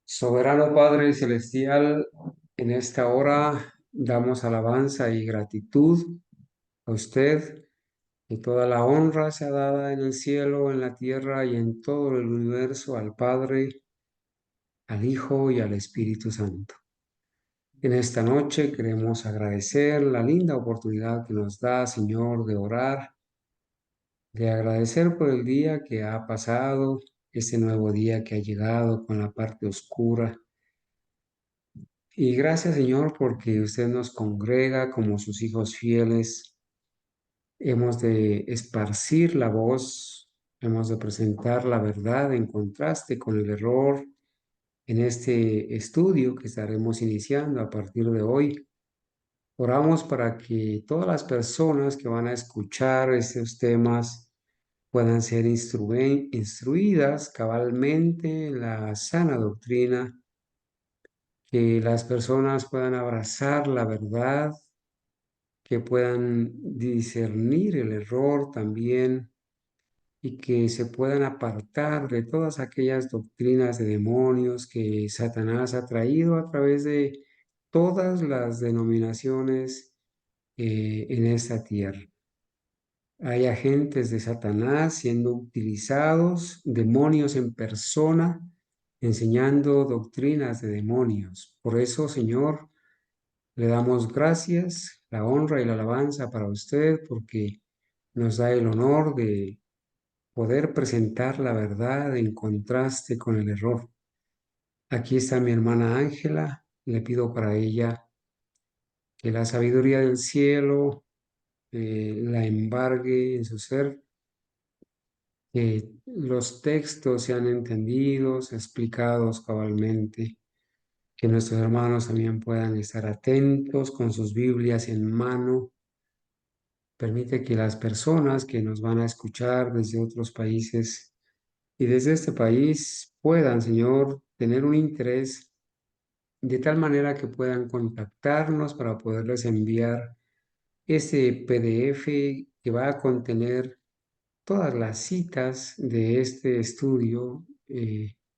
Soberano Padre Celestial, en esta hora damos alabanza y gratitud a usted, y toda la honra sea dada en el cielo, en la tierra y en todo el universo al Padre, al Hijo y al Espíritu Santo. En esta noche queremos agradecer la linda oportunidad que nos da, Señor, de orar, de agradecer por el día que ha pasado, este nuevo día que ha llegado con la parte oscura. Y gracias, Señor, porque usted nos congrega como sus hijos fieles. Hemos de esparcir la voz, hemos de presentar la verdad en contraste con el error en este estudio que estaremos iniciando a partir de hoy. Oramos para que todas las personas que van a escuchar estos temas puedan ser instruidas cabalmente en la sana doctrina, que las personas puedan abrazar la verdad, que puedan discernir el error también y que se puedan apartar de todas aquellas doctrinas de demonios que Satanás ha traído a través de todas las denominaciones en esta tierra. Hay agentes de Satanás siendo utilizados, demonios en persona, enseñando doctrinas de demonios. Por eso, Señor, le damos gracias, la honra y la alabanza para usted, porque nos da el honor de poder presentar la verdad en contraste con el error. Aquí está mi hermana Ángela, le pido para ella que la sabiduría del cielo la embargue en su ser, que los textos sean entendidos, explicados cabalmente, que nuestros hermanos también puedan estar atentos con sus Biblias en mano. Permite que las personas que nos van a escuchar desde otros países y desde este país puedan, Señor, tener un interés de tal manera que puedan contactarnos para poderles enviar ese PDF que va a contener todas las citas de este estudio,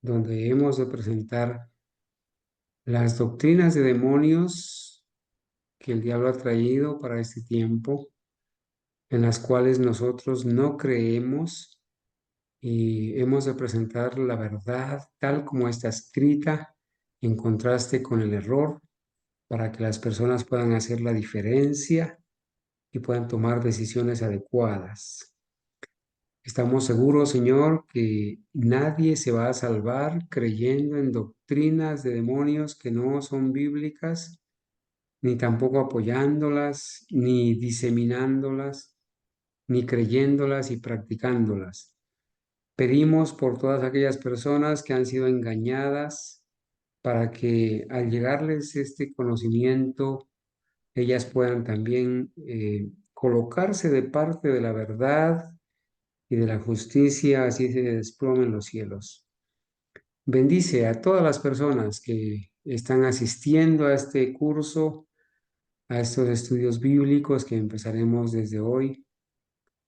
donde hemos de presentar las doctrinas de demonios que el diablo ha traído para este tiempo, en las cuales nosotros no creemos, y hemos de presentar la verdad tal como está escrita, en contraste con el error, para que las personas puedan hacer la diferencia y puedan tomar decisiones adecuadas. Estamos seguros, Señor, que nadie se va a salvar creyendo en doctrinas de demonios que no son bíblicas, ni tampoco apoyándolas, ni diseminándolas, ni creyéndolas y practicándolas. Pedimos por todas aquellas personas que han sido engañadas para que al llegarles este conocimiento, ellas puedan también colocarse de parte de la verdad y de la justicia, así se desplomen los cielos. Bendice a todas las personas que están asistiendo a este curso, a estos estudios bíblicos que empezaremos desde hoy,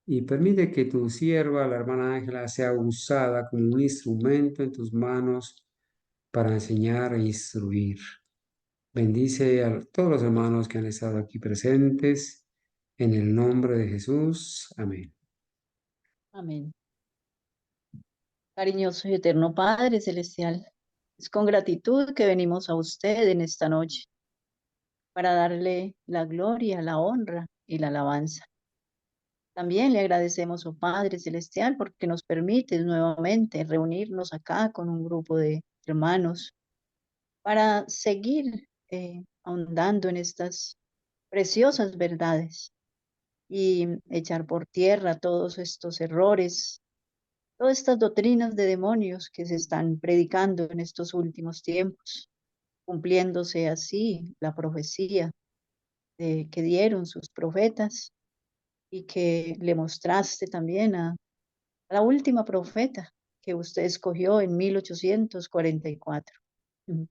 y permite que tu sierva, la hermana Ángela, sea usada como un instrumento en tus manos para enseñar e instruir. Bendice a todos los hermanos que han estado aquí presentes, en el nombre de Jesús. Amén. Amén. Cariñoso y eterno Padre Celestial, es con gratitud que venimos a usted en esta noche para darle la gloria, la honra y la alabanza. También le agradecemos, oh Padre Celestial, porque nos permite nuevamente reunirnos acá con un grupo de hermanos para seguir ahondando en estas preciosas verdades y echar por tierra todos estos errores, todas estas doctrinas de demonios que se están predicando en estos últimos tiempos, cumpliéndose así la profecía que dieron sus profetas y que le mostraste también a la última profeta que usted escogió en 1844. Ujú.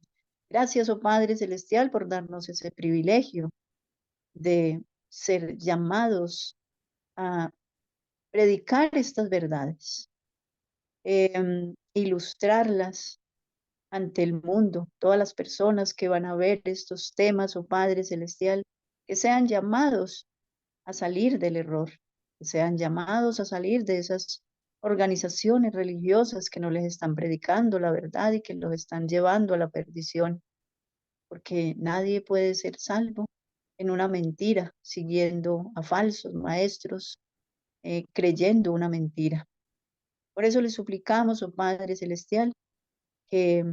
Gracias, oh Padre Celestial, por darnos ese privilegio de ser llamados a predicar estas verdades, ilustrarlas ante el mundo, todas las personas que van a ver estos temas, oh Padre Celestial, que sean llamados a salir del error, que sean llamados a salir de esas organizaciones religiosas que no les están predicando la verdad y que los están llevando a la perdición, porque nadie puede ser salvo en una mentira, siguiendo a falsos maestros, creyendo una mentira. Por eso le suplicamos, oh Padre Celestial, que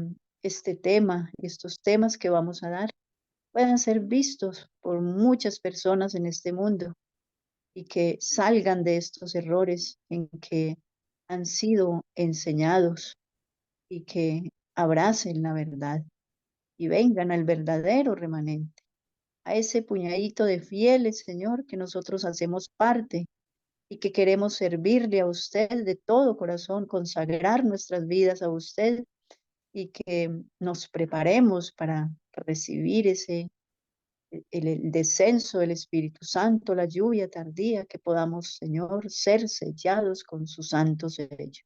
este tema y estos temas que vamos a dar puedan ser vistos por muchas personas en este mundo y que salgan de estos errores en que han sido enseñados y que abracen la verdad y vengan al verdadero remanente, a ese puñadito de fieles, Señor, que nosotros hacemos parte y que queremos servirle a usted de todo corazón, consagrar nuestras vidas a usted y que nos preparemos para recibir el descenso del Espíritu Santo, la lluvia tardía, que podamos, Señor, ser sellados con su santo sello.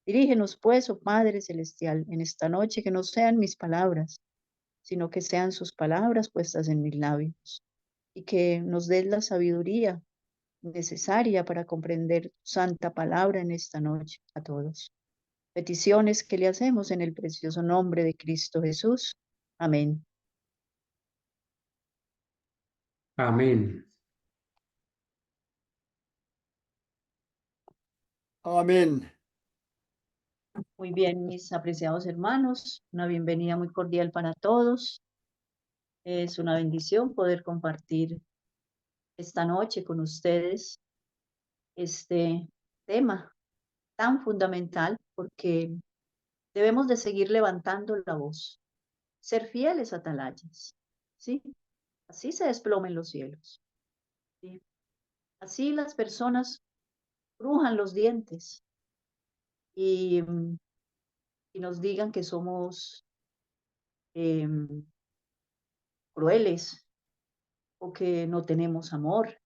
Dirígenos, pues, oh Padre Celestial, en esta noche que no sean mis palabras, sino que sean sus palabras puestas en mis labios, y que nos des la sabiduría necesaria para comprender tu santa palabra en esta noche a todos. Peticiones que le hacemos en el precioso nombre de Cristo Jesús. Amén. Amén. Amén. Muy bien, mis apreciados hermanos, una bienvenida muy cordial para todos. Es una bendición poder compartir esta noche con ustedes este tema tan fundamental porque debemos de seguir levantando la voz, ser fieles atalayas, ¿sí? Así se desplomen los cielos, ¿sí? Así las personas crujan los dientes y, y nos digan que somos crueles o que no tenemos amor,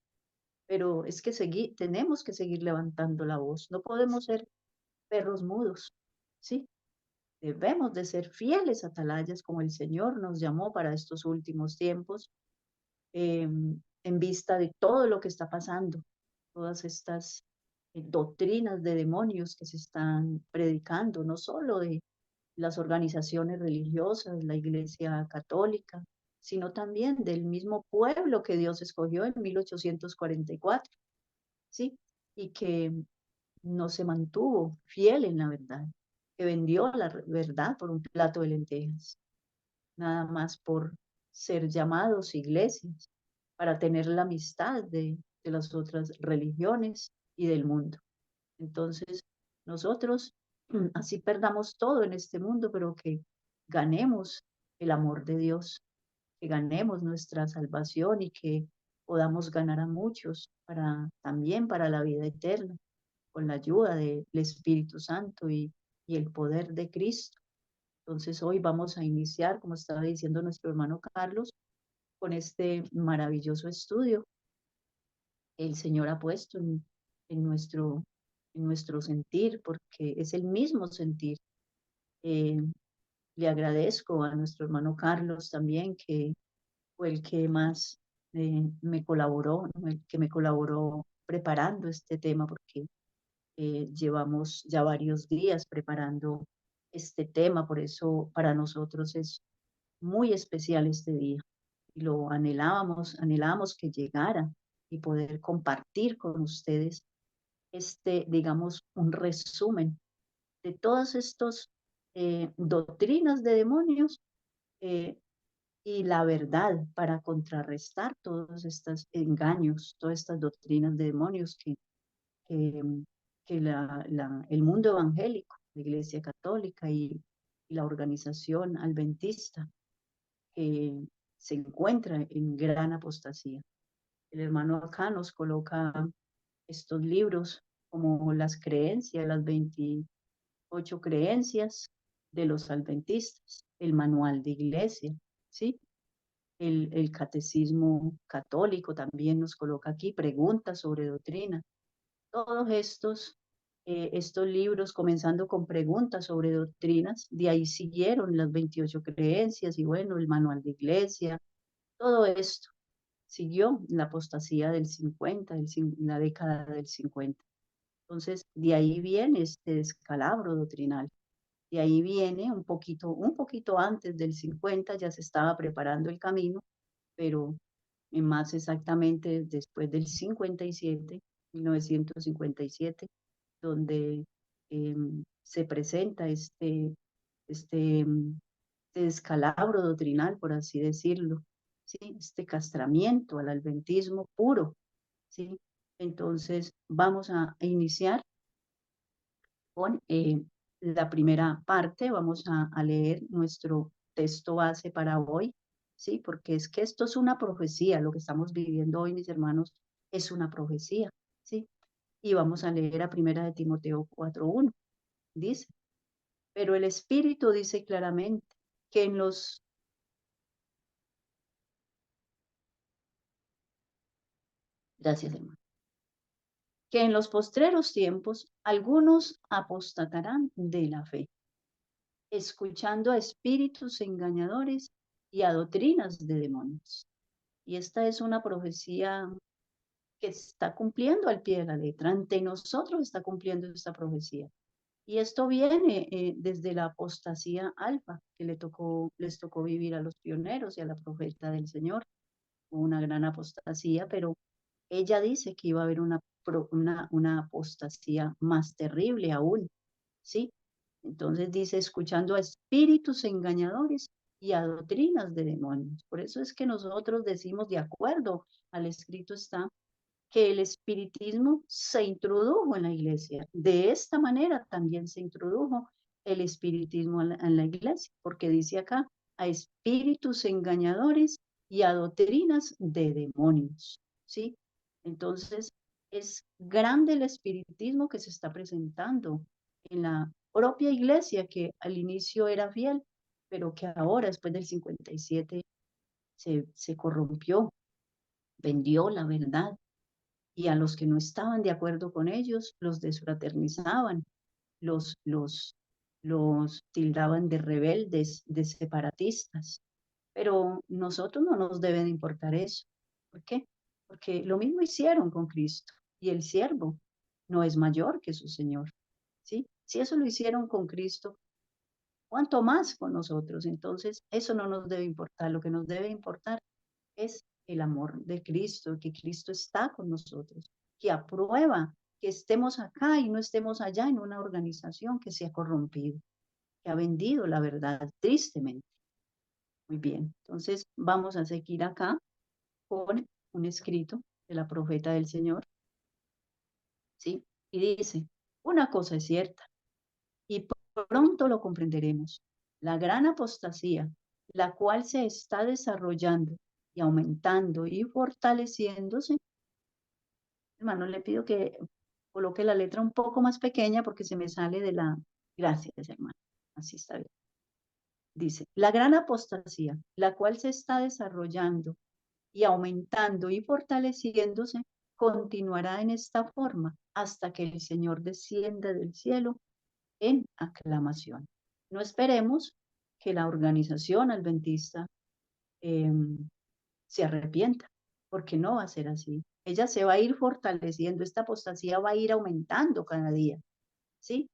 pero es que tenemos que seguir levantando la voz, no podemos ser perros mudos, ¿sí? Debemos de ser fieles atalayas como el Señor nos llamó para estos últimos tiempos, en vista de todo lo que está pasando, todas estas doctrinas de demonios que se están predicando, no solo de las organizaciones religiosas, la Iglesia Católica, sino también del mismo pueblo que Dios escogió en 1844, ¿sí? Y que no se mantuvo fiel en la verdad, que vendió la verdad por un plato de lentejas, nada más por ser llamados iglesias, para tener la amistad de las otras religiones y del mundo. Entonces, nosotros así perdamos todo en este mundo, pero que ganemos el amor de Dios, que ganemos nuestra salvación y que podamos ganar a muchos para también para la vida eterna, con la ayuda del Espíritu Santo y el poder de Cristo. Entonces, hoy vamos a iniciar, como estaba diciendo nuestro hermano Carlos, con este maravilloso estudio que el Señor ha puesto en nuestro, en nuestro sentir, porque es el mismo sentir. Eh, Le agradezco a nuestro hermano Carlos también, que fue el que más me colaboró, ¿no? El que me colaboró preparando este tema, porque llevamos ya varios días preparando este tema, por eso para nosotros es muy especial este día. Y lo anhelábamos que llegara y poder compartir con ustedes digamos, un resumen de todas estas doctrinas de demonios eh, y la verdad para contrarrestar todos estos engaños, todas estas doctrinas de demonios que, que el mundo evangélico, la Iglesia Católica y la organización adventista se encuentra en gran apostasía. El hermano acá nos coloca estos libros como las creencias, las 28 creencias de los adventistas, el manual de iglesia, ¿sí? El catecismo católico también nos coloca aquí preguntas sobre doctrina Todos estos libros, comenzando con preguntas sobre doctrinas, de ahí siguieron las 28 creencias y bueno, el manual de iglesia, todo esto siguió la apostasía del 50, la década del 50. Entonces, de ahí viene este descalabro doctrinal. De ahí viene un poquito antes del 50 ya se estaba preparando el camino, pero más exactamente después del 57, 1957, donde se presenta este descalabro doctrinal, por así decirlo, ¿sí? Este castramiento al adventismo puro, ¿sí? Entonces, vamos a iniciar con la primera parte, vamos a leer nuestro texto base para hoy, ¿sí? Porque es que esto es una profecía, lo que estamos viviendo hoy, mis hermanos, es una profecía, ¿sí? Y vamos a leer a primera de Timoteo 4:1. Dice, pero el Espíritu dice claramente que en los, gracias hermano, que en los postreros tiempos algunos apostatarán de la fe, escuchando a espíritus engañadores y a doctrinas de demonios. Y esta es una profecía que está cumpliendo al pie de la letra. Ante nosotros está cumpliendo esta profecía. Y esto viene desde la apostasía alfa que les tocó vivir a los pioneros y a la profeta del Señor. Una gran apostasía, pero ella dice que iba a haber una apostasía más terrible aún, ¿sí? Entonces dice, escuchando a espíritus engañadores y a doctrinas de demonios. Por eso es que nosotros decimos, de acuerdo al escrito está, que el espiritismo se introdujo en la iglesia. De esta manera también se introdujo el espiritismo en la iglesia, porque dice acá, a espíritus engañadores y a doctrinas de demonios, ¿sí? Entonces, es grande el espiritismo que se está presentando en la propia iglesia, que al inicio era fiel, pero que ahora, después del 57, se corrompió, vendió la verdad y a los que no estaban de acuerdo con ellos los desfraternizaban, los, los, los tildaban de rebeldes, de separatistas. Pero nosotros no nos debe de importar eso. ¿Por qué? Porque lo mismo hicieron con Cristo y el siervo no es mayor que su Señor. ¿Sí? Si eso lo hicieron con Cristo, ¿cuánto más con nosotros? Entonces, eso no nos debe importar. Lo que nos debe importar es el amor de Cristo, que Cristo está con nosotros, que aprueba que estemos acá y no estemos allá en una organización que se ha corrompido, que ha vendido la verdad tristemente. Muy bien, entonces vamos a seguir acá con un escrito de la profeta del Señor, ¿sí? Y dice, una cosa es cierta, y pronto lo comprenderemos, la gran apostasía, la cual se está desarrollando y aumentando y fortaleciéndose. Hermano, le pido que coloque la letra un poco más pequeña porque se me sale de la... Gracias, hermano. Así está bien. Dice, la gran apostasía, la cual se está desarrollando y aumentando y fortaleciéndose, continuará en esta forma hasta que el Señor descienda del cielo en aclamación. No esperemos que la organización adventista eh, se arrepienta, porque no va a ser así. Ella se va a ir fortaleciendo, esta apostasía va a ir aumentando cada día, ¿sí?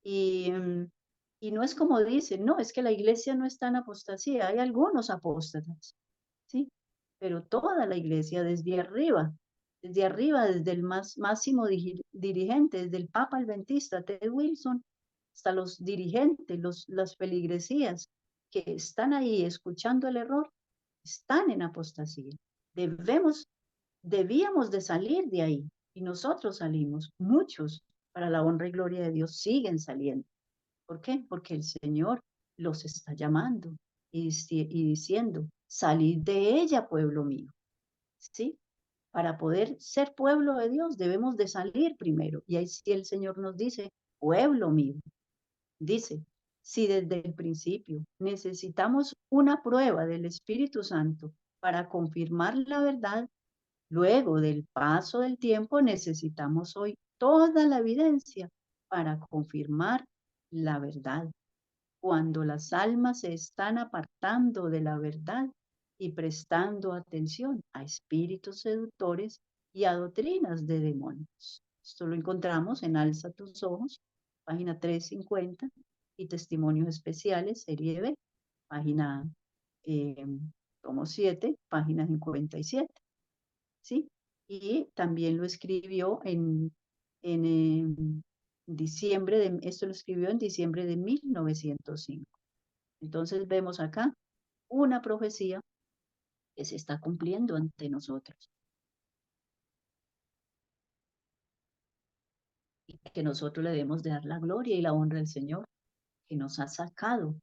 Y, y no es como dicen, no, es que la iglesia no está en apostasía, hay algunos apóstatas, ¿sí? Pero toda la iglesia desde arriba, desde el más máximo dirigente, desde el Papa Adventista, Ted Wilson, hasta los dirigentes, las feligresías que están ahí escuchando el error, están en apostasía. Debemos, debíamos de salir de ahí y nosotros salimos, muchos, para la honra y gloria de Dios, siguen saliendo. ¿Por qué? Porque el Señor los está llamando y diciendo, salid de ella, pueblo mío. ¿Sí? Para poder ser pueblo de Dios debemos de salir primero. Y ahí sí el Señor nos dice, pueblo mío. Dice, si desde el principio necesitamos una prueba del Espíritu Santo para confirmar la verdad, Luego del paso del tiempo necesitamos hoy toda la evidencia para confirmar la verdad. Cuando las almas se están apartando de la verdad y prestando atención a espíritus seductores y a doctrinas de demonios. Esto lo encontramos en Alza tus ojos, página 350, y Testimonios Especiales, serie B, página eh, tomo 7, página 57, ¿sí? Y también lo escribió en diciembre esto lo escribió en diciembre de 1905. Entonces vemos acá una profecía que se está cumpliendo ante nosotros y que nosotros le debemos de dar la gloria y la honra al Señor, que nos ha sacado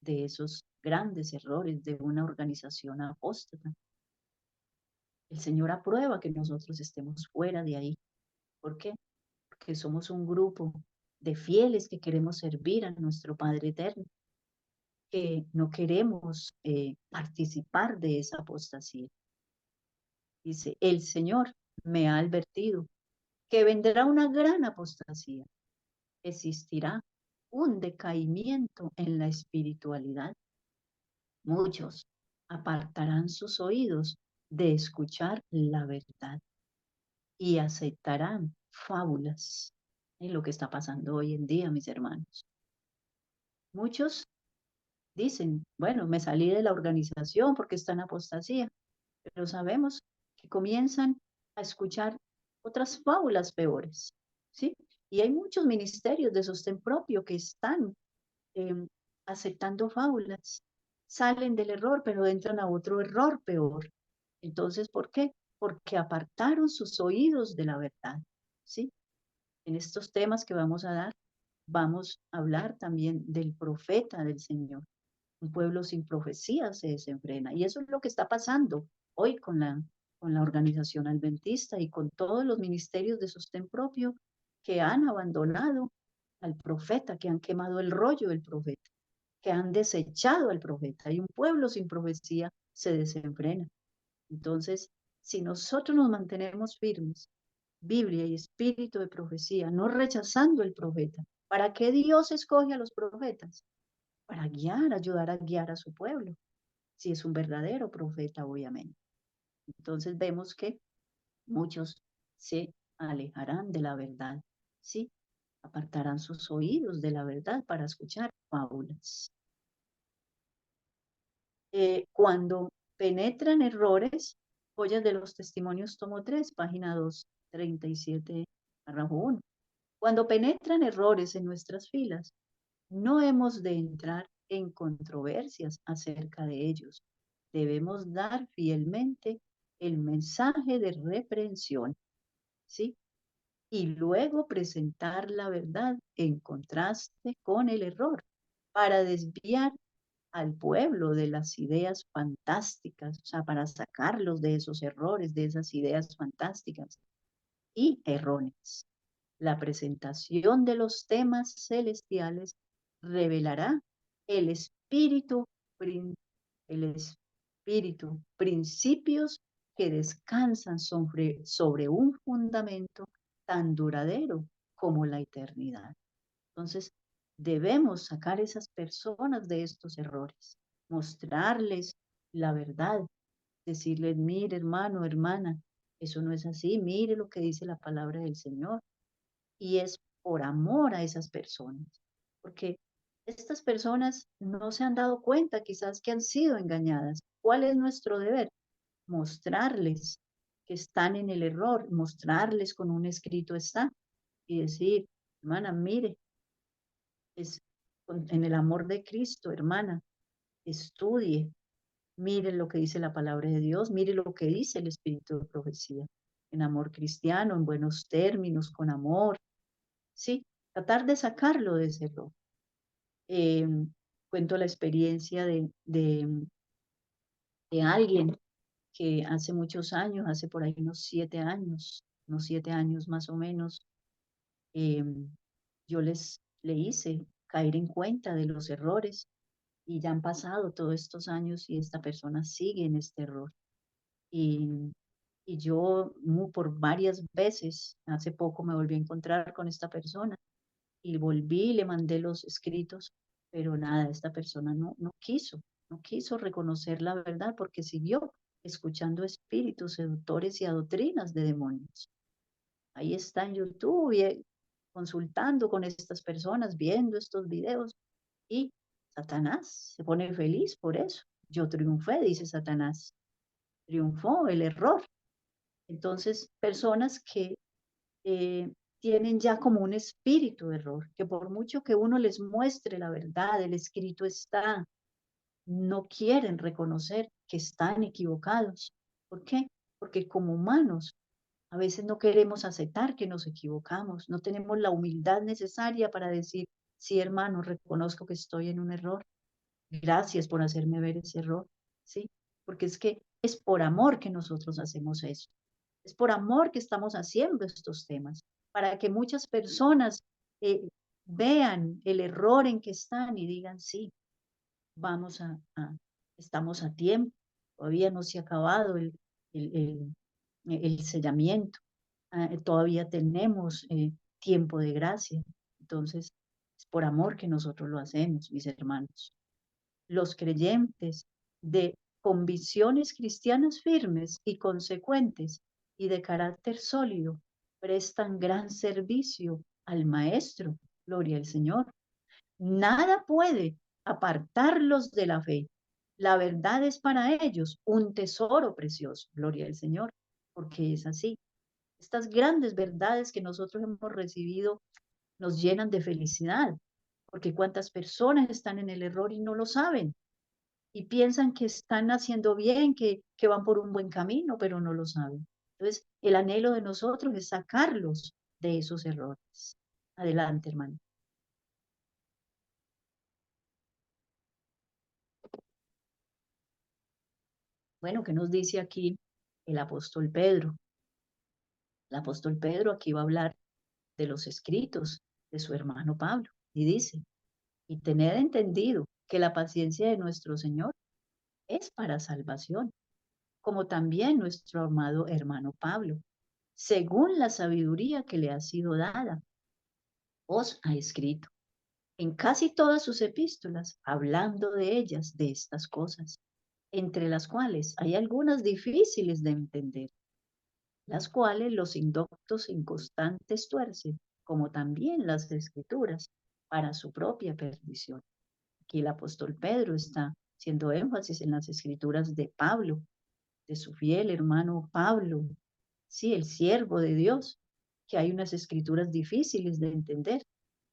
de esos grandes errores de una organización apóstata. El Señor aprueba que nosotros estemos fuera de ahí. ¿Por qué? Porque somos un grupo de fieles que queremos servir a nuestro Padre Eterno, que no queremos participar de esa apostasía. Dice, el Señor me ha advertido que vendrá una gran apostasía, existirá un decaimiento en la espiritualidad. Muchos apartarán sus oídos de escuchar la verdad y aceptarán fábulas. Es lo que está pasando hoy en día, mis hermanos. Muchos dicen, bueno, me salí de la organización porque está en apostasía, pero sabemos que comienzan a escuchar otras fábulas peores, ¿sí? Y hay muchos ministerios de sostén propio que están eh, aceptando fábulas, salen del error, pero entran a otro error peor. Entonces, ¿por qué? Porque apartaron sus oídos de la verdad, ¿sí? En estos temas que vamos a dar, vamos a hablar también del profeta del Señor. Un pueblo sin profecía se desenfrena. Y eso es lo que está pasando hoy con la organización adventista y con todos los ministerios de sostén propio que han abandonado al profeta, que han quemado el rollo del profeta, que han desechado al profeta. Y un pueblo sin profecía se desenfrena. Entonces, si nosotros nos mantenemos firmes, Biblia y espíritu de profecía, no rechazando el profeta, ¿para qué Dios escoge a los profetas? Para guiar, ayudar a guiar a su pueblo, si es un verdadero profeta, obviamente. Entonces vemos que muchos se alejarán de la verdad, ¿sí? Apartarán sus oídos de la verdad para escuchar fábulas. Cuando penetran errores, Joyas de los Testimonios, tomo 3, página 237, párrafo 1. Cuando penetran errores en nuestras filas, no hemos de entrar en controversias acerca de ellos. Debemos dar fielmente el mensaje de reprensión, ¿sí? Y luego presentar la verdad en contraste con el error para desviar al pueblo de las ideas fantásticas, o sea, para sacarlos de esos errores, de esas ideas fantásticas y erróneas. La presentación de los temas celestiales revelará el espíritu, el espíritu, principios que descansan sobre un fundamento tan duradero como la eternidad. Entonces, debemos sacar a esas personas de estos errores, mostrarles la verdad, decirles, mire hermano, hermana, eso no es así, mire lo que dice la palabra del Señor. Y es por amor a esas personas, porque estas personas no se han dado cuenta quizás que han sido engañadas. ¿Cuál es nuestro deber? Mostrarles que están en el error, mostrarles con un escrito está y decir, hermana, mire, es en el amor de Cristo, hermana, estudie, mire lo que dice la palabra de Dios, mire lo que dice el espíritu de profecía, en amor cristiano, en buenos términos, con amor, sí, tratar de sacarlo de ese error. Eh, Cuento la experiencia de alguien que hace muchos años, hace por ahí unos 7 años más o menos, eh, yo le hice caer en cuenta de los errores y ya han pasado todos estos años y esta persona sigue en este error. Y Y yo por varias veces, hace poco me volví a encontrar con esta persona y volví, le mandé los escritos, pero nada, esta persona no quiso reconocer la verdad porque siguió escuchando espíritus seductores y a doctrinas de demonios. Ahí está en YouTube y, consultando con estas personas, viendo estos videos y Satanás se pone feliz por eso. Yo triunfé, dice Satanás. Triunfó el error. Entonces, personas que tienen ya como un espíritu de error, que por mucho que uno les muestre la verdad, el escrito está, no quieren reconocer que están equivocados. ¿Por qué? Porque como humanos a veces no queremos aceptar que nos equivocamos, no tenemos la humildad necesaria para decir, sí, hermano, reconozco que estoy en un error, gracias por hacerme ver ese error, ¿sí? Porque es que es por amor que nosotros hacemos eso. Es por amor que estamos haciendo estos temas, para que muchas personas eh, vean el error en que están y digan, sí, vamos estamos a tiempo, todavía no se ha acabado el, el- el sellamiento, todavía tenemos tiempo de gracia. Entonces, es por amor que nosotros lo hacemos, mis hermanos. Los creyentes de convicciones cristianas firmes y consecuentes y de carácter sólido prestan gran servicio al Maestro, gloria al Señor. Nada puede apartarlos de la fe. La verdad es para ellos un tesoro precioso, gloria al Señor, porque es así. Estas grandes verdades que nosotros hemos recibido nos llenan de felicidad, porque cuántas personas están en el error y no lo saben y piensan que están haciendo bien, que van por un buen camino, pero no lo saben. Entonces, el anhelo de nosotros es sacarlos de esos errores. Adelante, hermano. Bueno, ¿qué nos dice aquí el apóstol Pedro? El apóstol Pedro aquí va a hablar de los escritos de su hermano Pablo y dice, y tened entendido que la paciencia de nuestro Señor es para salvación, como también nuestro amado hermano Pablo, según la sabiduría que le ha sido dada, os ha escrito en casi todas sus epístolas, hablando de ellas, de estas cosas, entre las cuales hay algunas difíciles de entender, las cuales los indoctos inconstantes tuercen, como también las escrituras, para su propia perdición. Aquí el apóstol Pedro está haciendo énfasis en las escrituras de Pablo, de su fiel hermano Pablo, sí, el siervo de Dios, que hay unas escrituras difíciles de entender,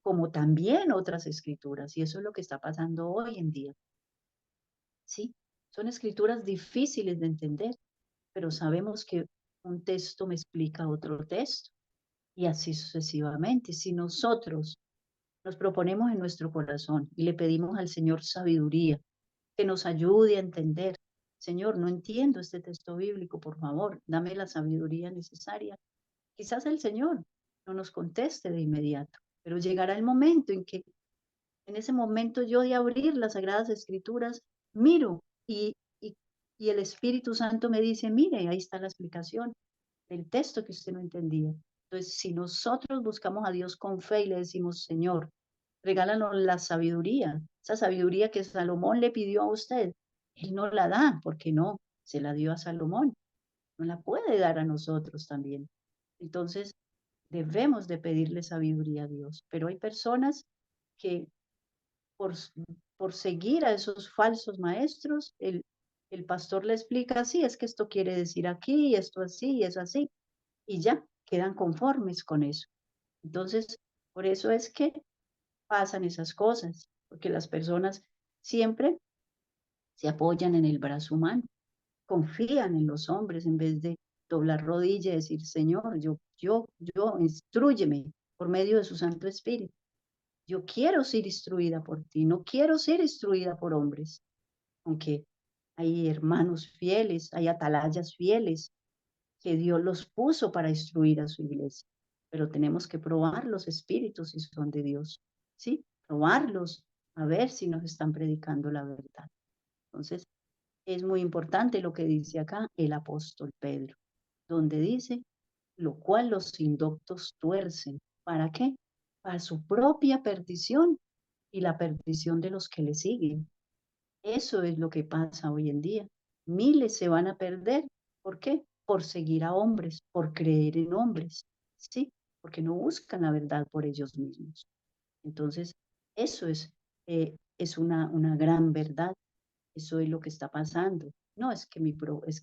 como también otras escrituras, y eso es lo que está pasando hoy en día, sí, son escrituras difíciles de entender, pero sabemos que un texto me explica otro texto, y así sucesivamente. Si nosotros nos proponemos en nuestro corazón y le pedimos al Señor sabiduría, que nos ayude a entender, Señor, no entiendo este texto bíblico, por favor, dame la sabiduría necesaria. Quizás el Señor no nos conteste de inmediato, pero llegará el momento en que, en ese momento yo de abrir las Sagradas Escrituras, miro y el Espíritu Santo me dice, mire, ahí está la explicación del texto que usted no entendía. Entonces, si nosotros buscamos a Dios con fe y le decimos, Señor, regálanos la sabiduría, esa sabiduría que Salomón le pidió a usted, Él no la da, porque no, se la dio a Salomón, no la puede dar a nosotros también. Entonces, debemos de pedirle sabiduría a Dios, pero hay personas que por, por seguir a esos falsos maestros, el pastor le explica así, es que esto quiere decir aquí, esto así, y eso así, y ya quedan conformes con eso. Entonces, por eso es que pasan esas cosas, porque las personas siempre se apoyan en el brazo humano, confían en los hombres en vez de doblar rodilla y decir, Señor, instrúyeme por medio de su Santo Espíritu. Yo quiero ser instruida por ti, no quiero ser instruida por hombres, aunque hay hermanos fieles, hay atalayas fieles que Dios los puso para instruir a su iglesia, pero tenemos que probar los espíritus si son de Dios, ¿sí? Probarlos a ver si nos están predicando la verdad. Entonces, es muy importante lo que dice acá el apóstol Pedro. donde dice, lo cual los indoctos tuercen. ¿Para qué? Para su propia perdición y la perdición de los que le siguen. Eso es lo que pasa hoy en día. Miles se van a perder. ¿Por qué? Por seguir a hombres, por creer en hombres, ¿sí? Porque no buscan la verdad por ellos mismos. Entonces, eso es una gran verdad. Eso es lo que está pasando. No, es que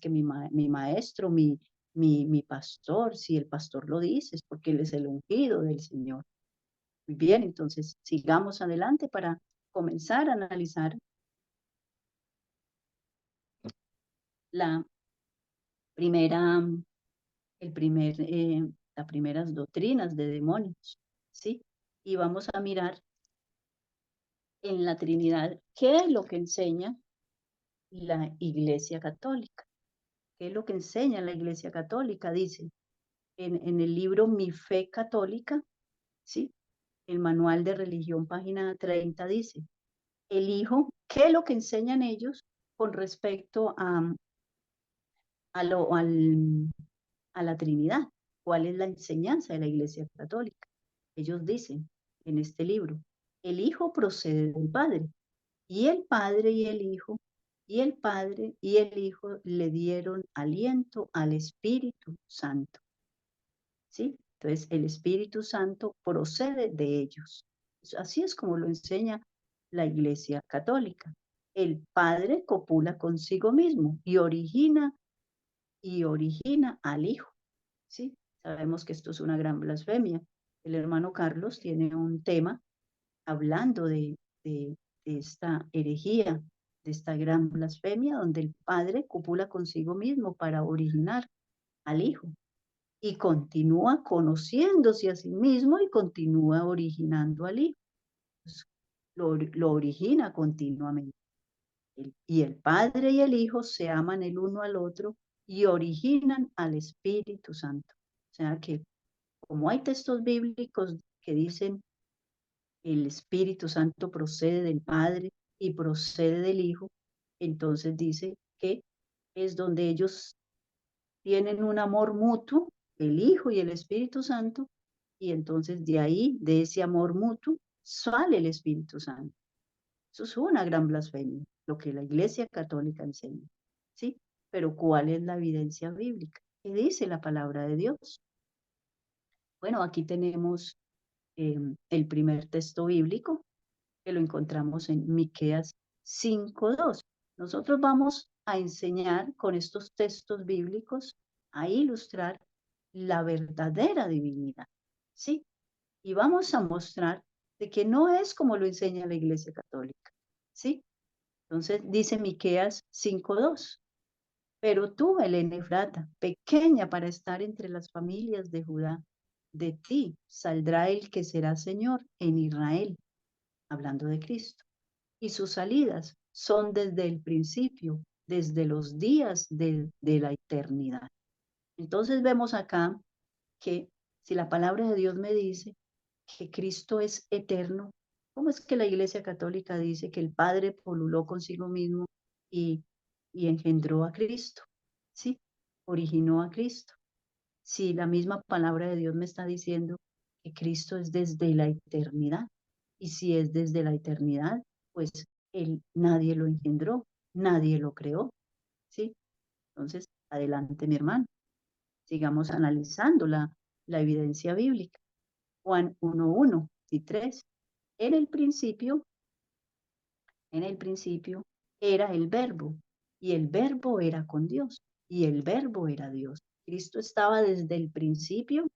mi maestro, mi pastor, si el pastor lo dice, es porque él es el ungido del Señor. Muy bien, entonces sigamos adelante para comenzar a analizar la primera, el primer, las primeras doctrinas de demonios, ¿sí? Y vamos a mirar en la Trinidad qué es lo que enseña la Iglesia Católica. ¿Qué es lo que enseña la Iglesia Católica? Dice en el libro Mi Fe Católica, ¿sí? El manual de religión, página 30, dice, el Hijo, ¿qué es lo que enseñan ellos con respecto a, lo, al, a la Trinidad? ¿Cuál es la enseñanza de la Iglesia Católica? Ellos dicen en este libro, el Hijo procede del Padre, y el Padre y el Hijo, y el Padre y el Hijo le dieron aliento al Espíritu Santo. ¿Sí? Entonces, el Espíritu Santo procede de ellos. Así es como lo enseña la Iglesia Católica. El Padre copula consigo mismo y origina al Hijo. ¿Sí? Sabemos que esto es una gran blasfemia. El hermano Carlos tiene un tema hablando de esta herejía, de esta gran blasfemia, donde el Padre copula consigo mismo para originar al Hijo y continúa conociéndose a sí mismo y continúa originando al Hijo. Pues, lo origina continuamente. Y el Padre y el Hijo se aman el uno al otro y originan al Espíritu Santo. O sea que como hay textos bíblicos que dicen el Espíritu Santo procede del Padre y procede del Hijo, entonces dice que es donde ellos tienen un amor mutuo, el Hijo y el Espíritu Santo, y entonces de ahí, de ese amor mutuo, sale el Espíritu Santo. Eso es una gran blasfemia, lo que la Iglesia Católica enseña, ¿sí? Pero ¿cuál es la evidencia bíblica? ¿Qué dice la palabra de Dios? Bueno, aquí tenemos el primer texto bíblico, que lo encontramos en Miqueas 5:2. Nosotros vamos a enseñar con estos textos bíblicos a ilustrar la verdadera divinidad, ¿sí? Y vamos a mostrar de que no es como lo enseña la Iglesia Católica, ¿sí? Entonces dice Miqueas 5:2, pero tú, Belén Efrata, pequeña para estar entre las familias de Judá, de ti saldrá el que será Señor en Israel, hablando de Cristo, y sus salidas son desde el principio, desde los días de la eternidad. Entonces vemos acá que si la palabra de Dios me dice que Cristo es eterno, ¿cómo es que la Iglesia Católica dice que el Padre poluló consigo mismo y, y engendró a Cristo? ¿Sí? Originó a Cristo. Si la misma palabra de Dios me está diciendo que Cristo es desde la eternidad, y si es desde la eternidad, pues nadie lo engendró, nadie lo creó, ¿sí? Entonces, adelante, mi hermano, sigamos analizando la evidencia bíblica. Juan 1:1 y 3. En el principio, en el principio era el verbo, y el verbo era con Dios, y el verbo era Dios. Cristo estaba desde el principio,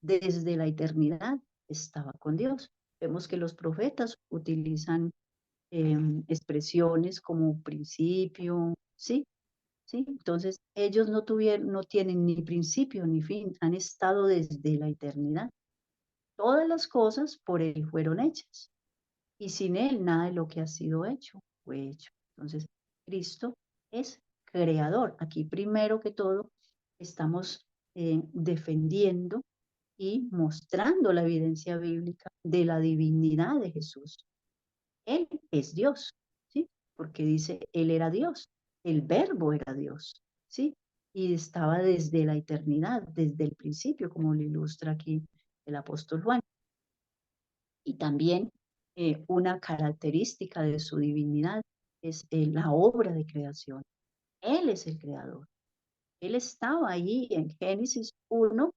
desde la eternidad, estaba con Dios. Vemos que los profetas utilizan expresiones como principio, ¿sí? ¿Sí? Entonces, ellos no tienen ni principio ni fin, han estado desde la eternidad. Todas las cosas por Él fueron hechas y sin Él nada de lo que ha sido hecho fue hecho. Entonces, Cristo es creador. Aquí primero que todo estamos defendiendo y mostrando la evidencia bíblica de la divinidad de Jesús. Él es Dios, ¿sí? Porque dice, Él era Dios, el verbo era Dios, ¿sí? y estaba desde la eternidad, desde el principio, como lo ilustra aquí el apóstol Juan. Y también una característica de su divinidad es la obra de creación. Él es el creador. Él estaba allí en Génesis 1,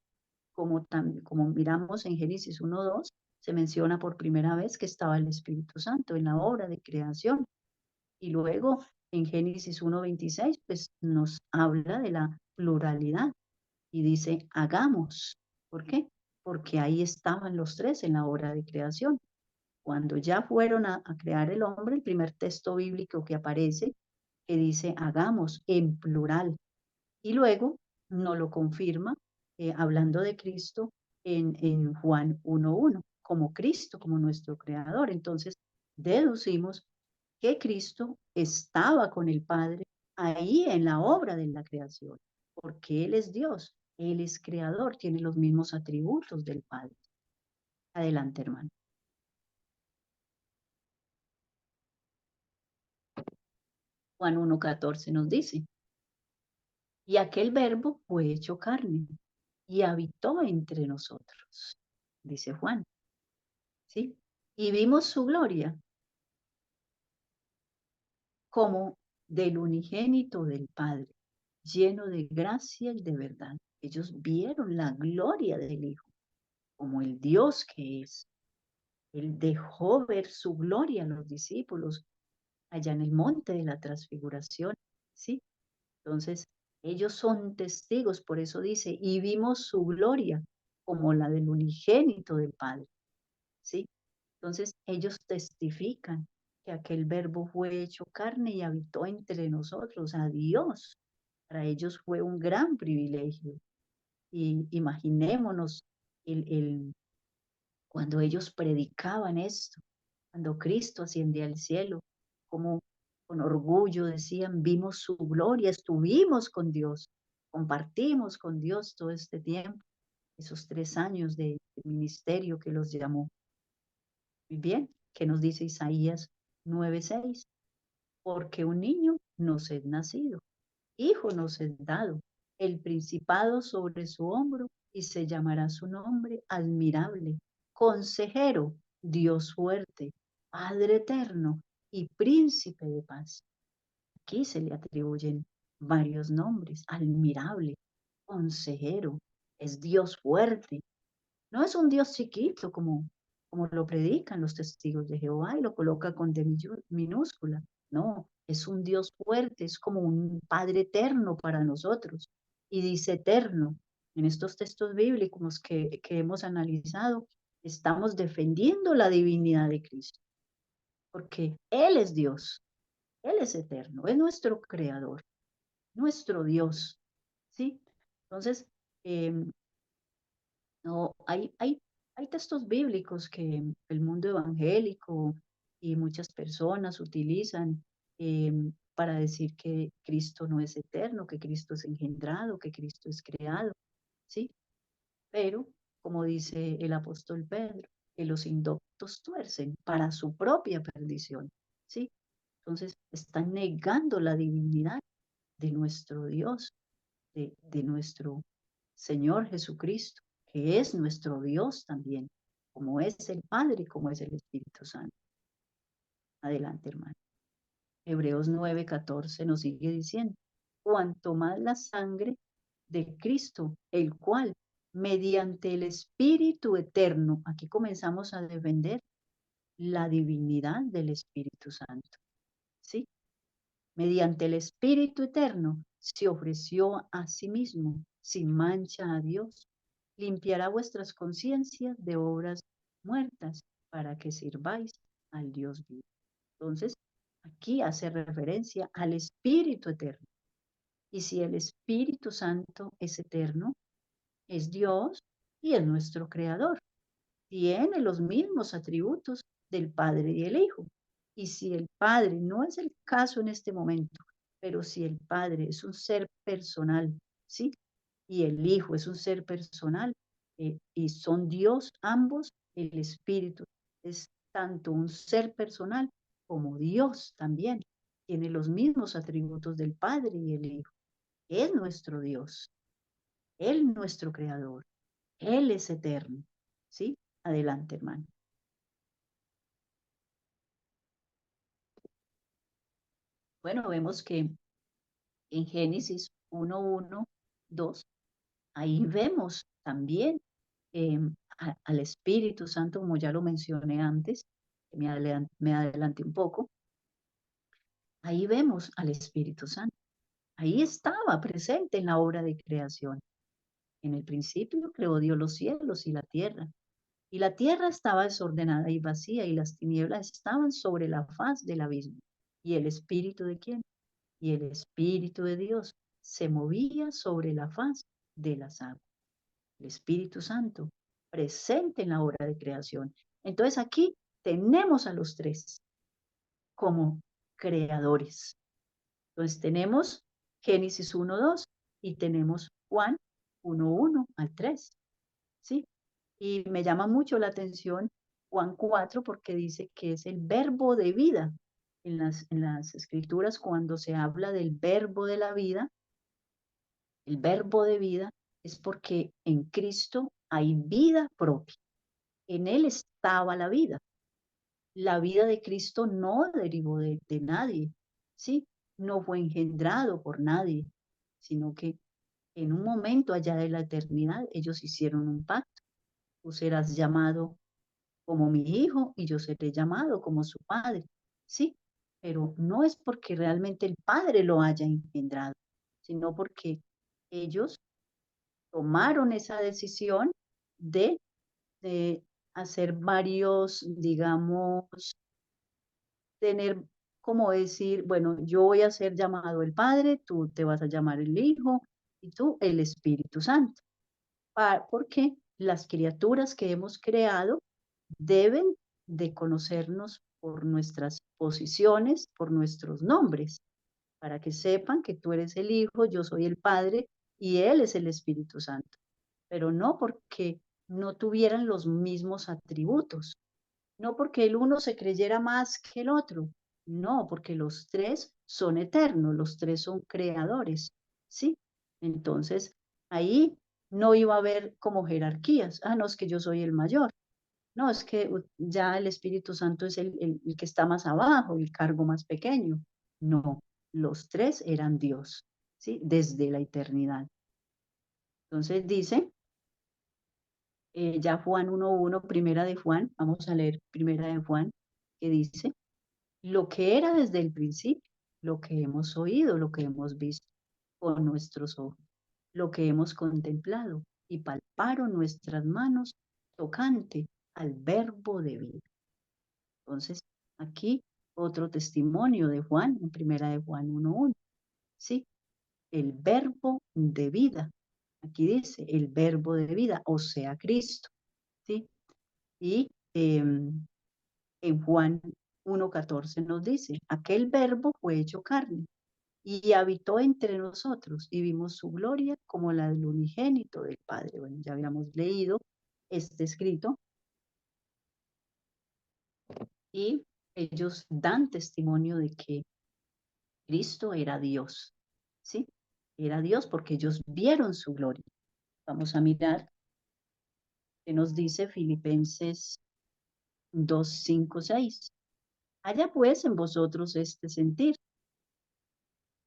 como miramos en Génesis 1:2, se menciona por primera vez que estaba el Espíritu Santo en la obra de creación. Y luego en Génesis 1:26, pues nos habla de la pluralidad y dice, hagamos. ¿Por qué? Porque ahí estaban los tres en la obra de creación. Cuando ya fueron a crear el hombre, el primer texto bíblico que aparece, que dice, hagamos en plural. Y luego nos lo confirma, hablando de Cristo, en Juan 1:1, como Cristo, como nuestro creador. Entonces, deducimos que Cristo estaba con el Padre ahí en la obra de la creación, porque Él es Dios, Él es creador, tiene los mismos atributos del Padre. Adelante, hermano. Juan 1:14 nos dice, y aquel verbo fue hecho carne y habitó entre nosotros, dice Juan, ¿sí? Y vimos su gloria como del unigénito del Padre, lleno de gracia y de verdad. Ellos vieron la gloria del Hijo, como el Dios que es. Él dejó ver su gloria a los discípulos allá en el monte de la transfiguración, ¿sí? Entonces, ellos son testigos, por eso dice, y vimos su gloria como la del unigénito del Padre, ¿sí? Entonces, ellos testifican que aquel verbo fue hecho carne y habitó entre nosotros, a Dios. Para ellos fue un gran privilegio. Y imaginémonos el, cuando ellos predicaban esto, cuando Cristo ascendía al cielo, como con orgullo decían, vimos su gloria, estuvimos con Dios, compartimos con Dios todo este tiempo, esos 3 años de ministerio que los llamó. Muy bien, ¿qué nos dice Isaías 9:6? Porque un niño nos es nacido, hijo nos es dado, el principado sobre su hombro, y se llamará su nombre admirable, consejero, Dios fuerte, Padre eterno y príncipe de paz. Aquí se le atribuyen varios nombres, admirable, consejero, es Dios fuerte, no es un Dios chiquito como lo predican los testigos de Jehová y lo coloca con D minúscula. No, es un Dios fuerte, es como un Padre eterno para nosotros. Y dice eterno. En estos textos bíblicos que hemos analizado, estamos defendiendo la divinidad de Cristo, porque Él es Dios, Él es eterno, es nuestro creador, nuestro Dios. ¿Sí? Entonces, eh, no, hay textos bíblicos que el mundo evangélico y muchas personas utilizan para decir que Cristo no es eterno, que Cristo es engendrado, que Cristo es creado, ¿sí? Pero, como dice el apóstol Pedro, que los indoctos tuercen para su propia perdición, ¿sí? Entonces, están negando la divinidad de nuestro Dios, de nuestro Señor Jesucristo, que es nuestro Dios también, como es el Padre, como es el Espíritu Santo. Adelante, hermano. Hebreos 9:14 nos sigue diciendo, cuanto más la sangre de Cristo, el cual, mediante el Espíritu eterno, aquí comenzamos a defender la divinidad del Espíritu Santo, ¿sí? Mediante el Espíritu eterno, se ofreció a sí mismo, sin mancha a Dios, limpiará vuestras conciencias de obras muertas para que sirváis al Dios vivo. Entonces, aquí hace referencia al Espíritu eterno. Y si el Espíritu Santo es eterno, es Dios y es nuestro creador. Tiene los mismos atributos del Padre y el Hijo. Y si el Padre, no es el caso en este momento, pero si el Padre es un ser personal, ¿sí? Y el Hijo es un ser personal, y son Dios ambos, el Espíritu es tanto un ser personal como Dios también. Tiene los mismos atributos del Padre y el Hijo. es nuestro Dios, Él nuestro Creador, Él es eterno. ¿Sí? Adelante, hermano. Bueno, vemos que en Génesis 1:1, 2, ahí vemos también al Espíritu Santo, como ya lo mencioné antes, me adelanté un poco, ahí vemos al Espíritu Santo. Ahí estaba presente en la obra de creación. En el principio creó Dios los cielos y la tierra estaba desordenada y vacía, y las tinieblas estaban sobre la faz del abismo. ¿Y el Espíritu de quién? Y el Espíritu de Dios se movía sobre la faz de las aguas. El Espíritu Santo, presente en la obra de creación. Entonces aquí tenemos a los tres como creadores. Entonces tenemos Génesis 1:2 y tenemos Juan 1:1 al 3, ¿sí? Y me llama mucho la atención Juan 4 porque dice que es el verbo de vida. En las escrituras, cuando se habla del verbo de la vida, el verbo de vida es porque en Cristo hay vida propia. En Él estaba la vida. La vida de Cristo no derivó de nadie, ¿sí? No fue engendrado por nadie, sino que en un momento allá de la eternidad ellos hicieron un pacto. Tú serás llamado como mi hijo y yo seré llamado como su padre, ¿sí? Pero no es porque realmente el padre lo haya engendrado, sino porque ellos tomaron esa decisión de, de hacer varios, digamos, tener como decir, bueno, yo voy a ser llamado el Padre, tú te vas a llamar el Hijo y tú el Espíritu Santo. Porque las criaturas que hemos creado deben de conocernos por nuestras posiciones, por nuestros nombres, para que sepan que tú eres el Hijo, yo soy el Padre y Él es el Espíritu Santo, pero no porque no tuvieran los mismos atributos, no porque el uno se creyera más que el otro, no, porque los tres son eternos, los tres son creadores, ¿sí? Entonces, ahí no iba a haber como jerarquías, no, es que yo soy el mayor, no, es que ya el Espíritu Santo es el que está más abajo, el cargo más pequeño. No, los tres eran Dios, ¿sí? Desde la eternidad. Entonces dice, ya Juan 1:1, primera de Juan, vamos a leer primera de Juan, que dice, lo que era desde el principio, lo que hemos oído, lo que hemos visto con nuestros ojos, lo que hemos contemplado y palparon nuestras manos tocante al verbo de vida. Entonces, aquí otro testimonio de Juan, en primera de Juan 1:1, ¿sí? El verbo de vida. Aquí dice el verbo de vida, o sea, Cristo, ¿sí? Y en Juan 1:14 nos dice, aquel verbo fue hecho carne y habitó entre nosotros y vimos su gloria como la del unigénito del Padre. Bueno, ya habíamos leído este escrito y ellos dan testimonio de que Cristo era Dios, ¿sí? Era Dios porque ellos vieron su gloria. Vamos a mirar qué nos dice Filipenses 2:5-6. Haya pues en vosotros este sentir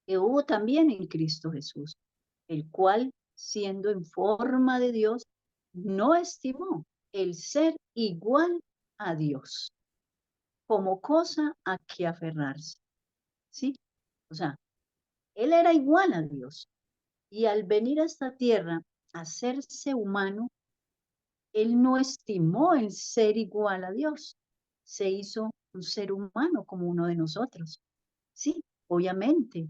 que hubo también en Cristo Jesús, el cual, siendo en forma de Dios, no estimó el ser igual a Dios como cosa a que aferrarse, ¿sí? O sea, él era igual a Dios, y al venir a esta tierra a hacerse humano, él no estimó el ser igual a Dios. Se hizo un ser humano como uno de nosotros. Sí, obviamente,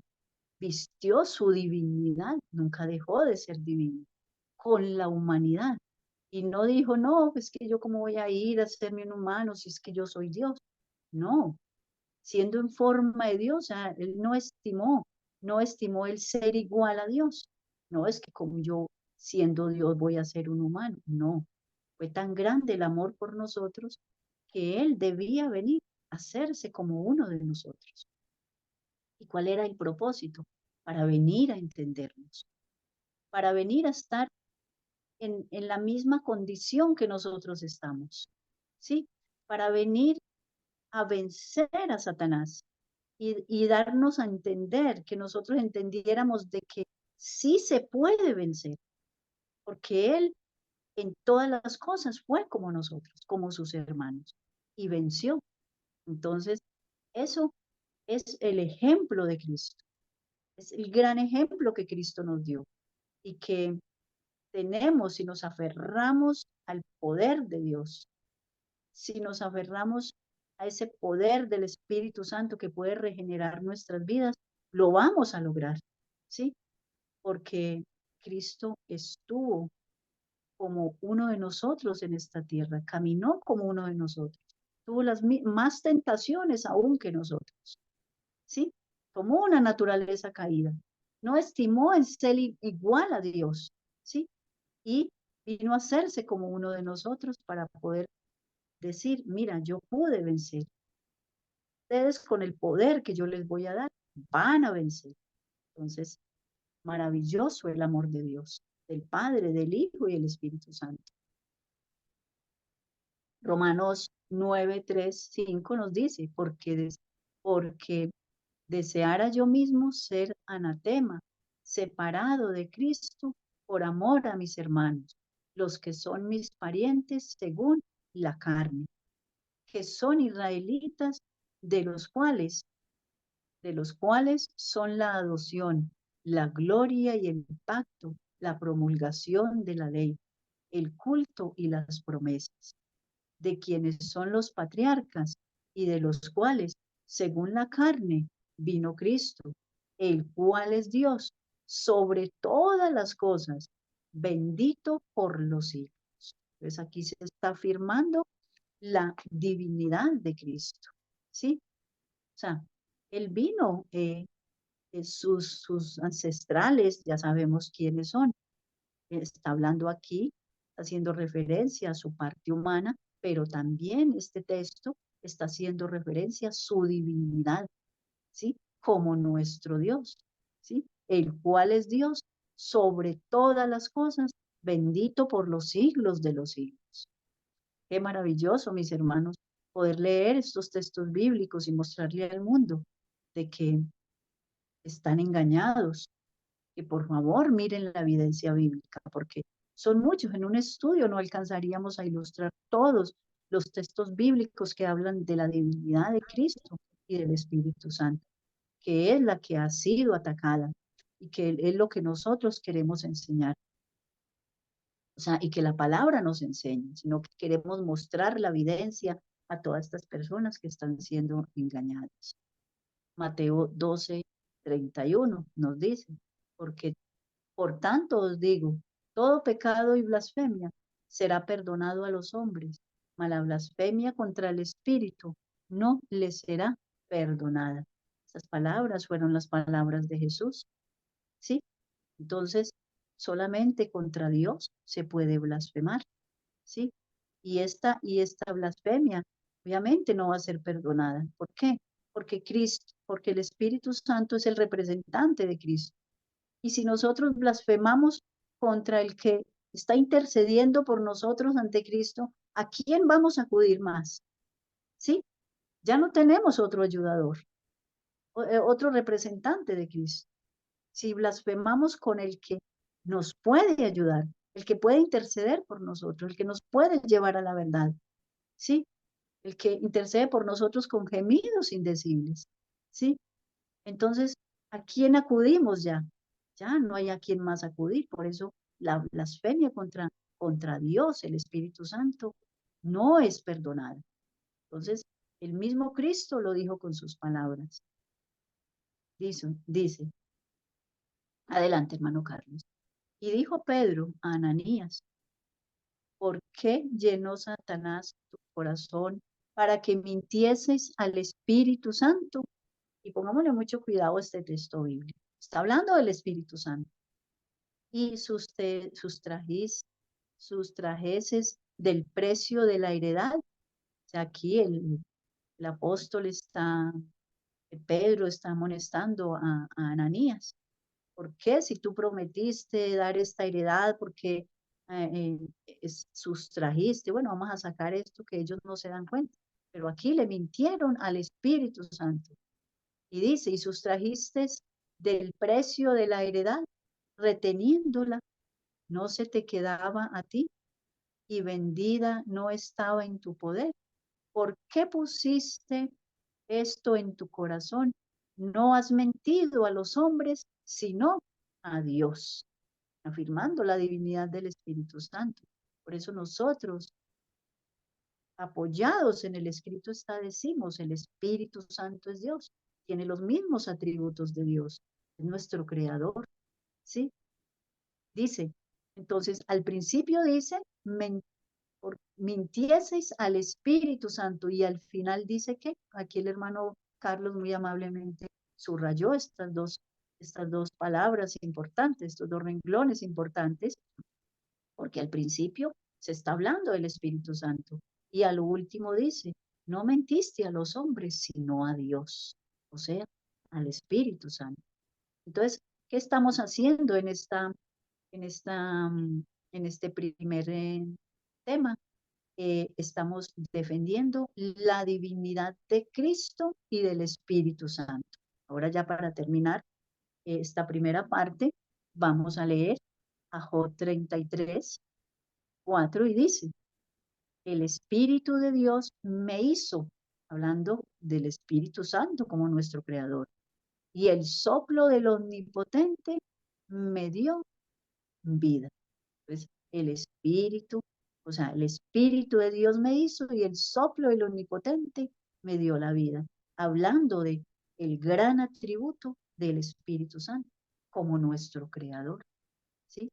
vistió su divinidad, nunca dejó de ser divino, con la humanidad. Y no dijo, no, es que yo cómo voy a ir a hacerme un humano si es que yo soy Dios. No, siendo en forma de Dios, él no estimó el ser igual a Dios. No es que como yo siendo Dios voy a ser un humano, no. Fue tan grande el amor por nosotros que él debía venir a hacerse como uno de nosotros. ¿Y cuál era el propósito? para venir a entendernos, para venir a estar en la misma condición que nosotros estamos, ¿sí? Para venir a vencer a Satanás y darnos a entender, que nosotros entendiéramos de que sí se puede vencer, porque Él en todas las cosas fue como nosotros, como sus hermanos, y venció. Entonces, eso es el ejemplo de Cristo, es el gran ejemplo que Cristo nos dio y que tenemos si nos aferramos al poder de Dios, si nos aferramos a ese poder del Espíritu Santo que puede regenerar nuestras vidas, lo vamos a lograr, ¿sí? Porque Cristo estuvo como uno de nosotros en esta tierra, caminó como uno de nosotros, tuvo las más tentaciones aún que nosotros, ¿sí? Tomó una naturaleza caída, no estimó en ser igual a Dios, ¿sí? Y vino a hacerse como uno de nosotros para poder decir, mira, yo pude vencer. Ustedes con el poder que yo les voy a dar, van a vencer. Entonces, maravilloso el amor de Dios, del Padre, del Hijo y del Espíritu Santo. Romanos 9, 3, 5 nos dice, porque deseara yo mismo ser anatema, separado de Cristo por amor a mis hermanos, los que son mis parientes según la carne, que son israelitas, de los cuales son la adopción, la gloria y el pacto, la promulgación de la ley, el culto y las promesas, de quienes son los patriarcas y de los cuales, según la carne, vino Cristo, el cual es Dios sobre todas las cosas, bendito por los siglos. Entonces aquí se está afirmando la divinidad de Cristo, ¿sí? O sea, él vino, sus ancestrales, ya sabemos quiénes son. Está hablando aquí, haciendo referencia a su parte humana, pero también este texto está haciendo referencia a su divinidad, ¿sí? Como nuestro Dios, ¿sí? El cual es Dios sobre todas las cosas, bendito por los siglos de los siglos. Qué maravilloso, mis hermanos, poder leer estos textos bíblicos y mostrarle al mundo de que están engañados, que por favor miren la evidencia bíblica, porque son muchos. En un estudio no alcanzaríamos a ilustrar todos los textos bíblicos que hablan de la divinidad de Cristo y del Espíritu Santo, que es la que ha sido atacada y que es lo que nosotros queremos enseñar. O sea, y que la palabra nos enseñe, sino que queremos mostrar la evidencia a todas estas personas que están siendo engañadas. Mateo 12:31 nos dice, porque por tanto os digo, todo pecado y blasfemia será perdonado a los hombres, mas la blasfemia contra el Espíritu no les será perdonada. Esas palabras fueron las palabras de Jesús, ¿sí? Entonces, solamente contra Dios se puede blasfemar, ¿sí? Y esta blasfemia obviamente no va a ser perdonada. ¿Por qué? Porque el Espíritu Santo es el representante de Cristo. Y si nosotros blasfemamos contra el que está intercediendo por nosotros ante Cristo, ¿a quién vamos a acudir más? ¿Sí? Ya no tenemos otro ayudador, otro representante de Cristo. Si blasfemamos con el que nos puede ayudar, el que puede interceder por nosotros, el que nos puede llevar a la verdad, ¿sí? El que intercede por nosotros con gemidos indecibles, ¿sí? Entonces, ¿a quién acudimos ya? Ya no hay a quién más acudir. Por eso la blasfemia contra Dios, el Espíritu Santo, no es perdonada. Entonces, el mismo Cristo lo dijo con sus palabras. Dice, adelante, hermano Carlos. Y dijo Pedro a Ananías, ¿por qué llenó Satanás tu corazón para que mintieses al Espíritu Santo? Y pongámosle mucho cuidado a este texto bíblico. Está hablando del Espíritu Santo. Y sus trajeces del precio de la heredad. O sea, aquí el apóstol Pedro está amonestando a Ananías. ¿Por qué si tú prometiste dar esta heredad, por qué sustrajiste? Bueno, vamos a sacar esto que ellos no se dan cuenta. Pero aquí le mintieron al Espíritu Santo. Y dice, y sustrajiste del precio de la heredad, reteniéndola, no se te quedaba a ti y vendida no estaba en tu poder. ¿Por qué pusiste esto en tu corazón? No has mentido a los hombres, sino a Dios, afirmando la divinidad del Espíritu Santo. Por eso nosotros, apoyados en el escrito está, decimos, el Espíritu Santo es Dios, tiene los mismos atributos de Dios, es nuestro creador, ¿sí? Dice, entonces, al principio dice, mintieseis al Espíritu Santo, y al final dice que aquí el hermano Carlos muy amablemente subrayó estas dos palabras importantes, estos dos renglones importantes, porque al principio se está hablando del Espíritu Santo y a lo último dice, no mentiste a los hombres, sino a Dios, o sea, al Espíritu Santo. Entonces, ¿qué estamos haciendo en esta, en este primer tema? Estamos defendiendo la divinidad de Cristo y del Espíritu Santo. Ahora ya para terminar esta primera parte, vamos a leer a Job 33, 4 y dice, el Espíritu de Dios me hizo, hablando del Espíritu Santo como nuestro Creador, y el soplo del Omnipotente me dio vida. Entonces, el Espíritu, o sea, el Espíritu de Dios me hizo y el soplo del Omnipotente me dio la vida, hablando de el gran atributo del Espíritu Santo como nuestro Creador, ¿sí?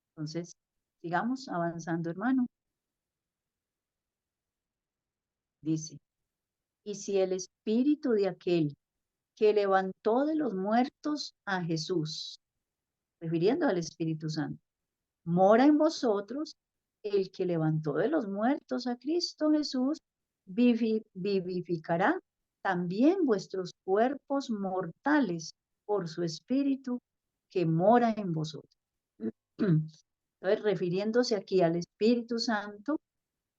Entonces, sigamos avanzando, hermano. Dice, y si el Espíritu de aquel que levantó de los muertos a Jesús, refiriendo al Espíritu Santo, mora en vosotros, el que levantó de los muertos a Cristo Jesús, vivificará también vuestros cuerpos mortales por su Espíritu que mora en vosotros. Entonces, refiriéndose aquí al Espíritu Santo,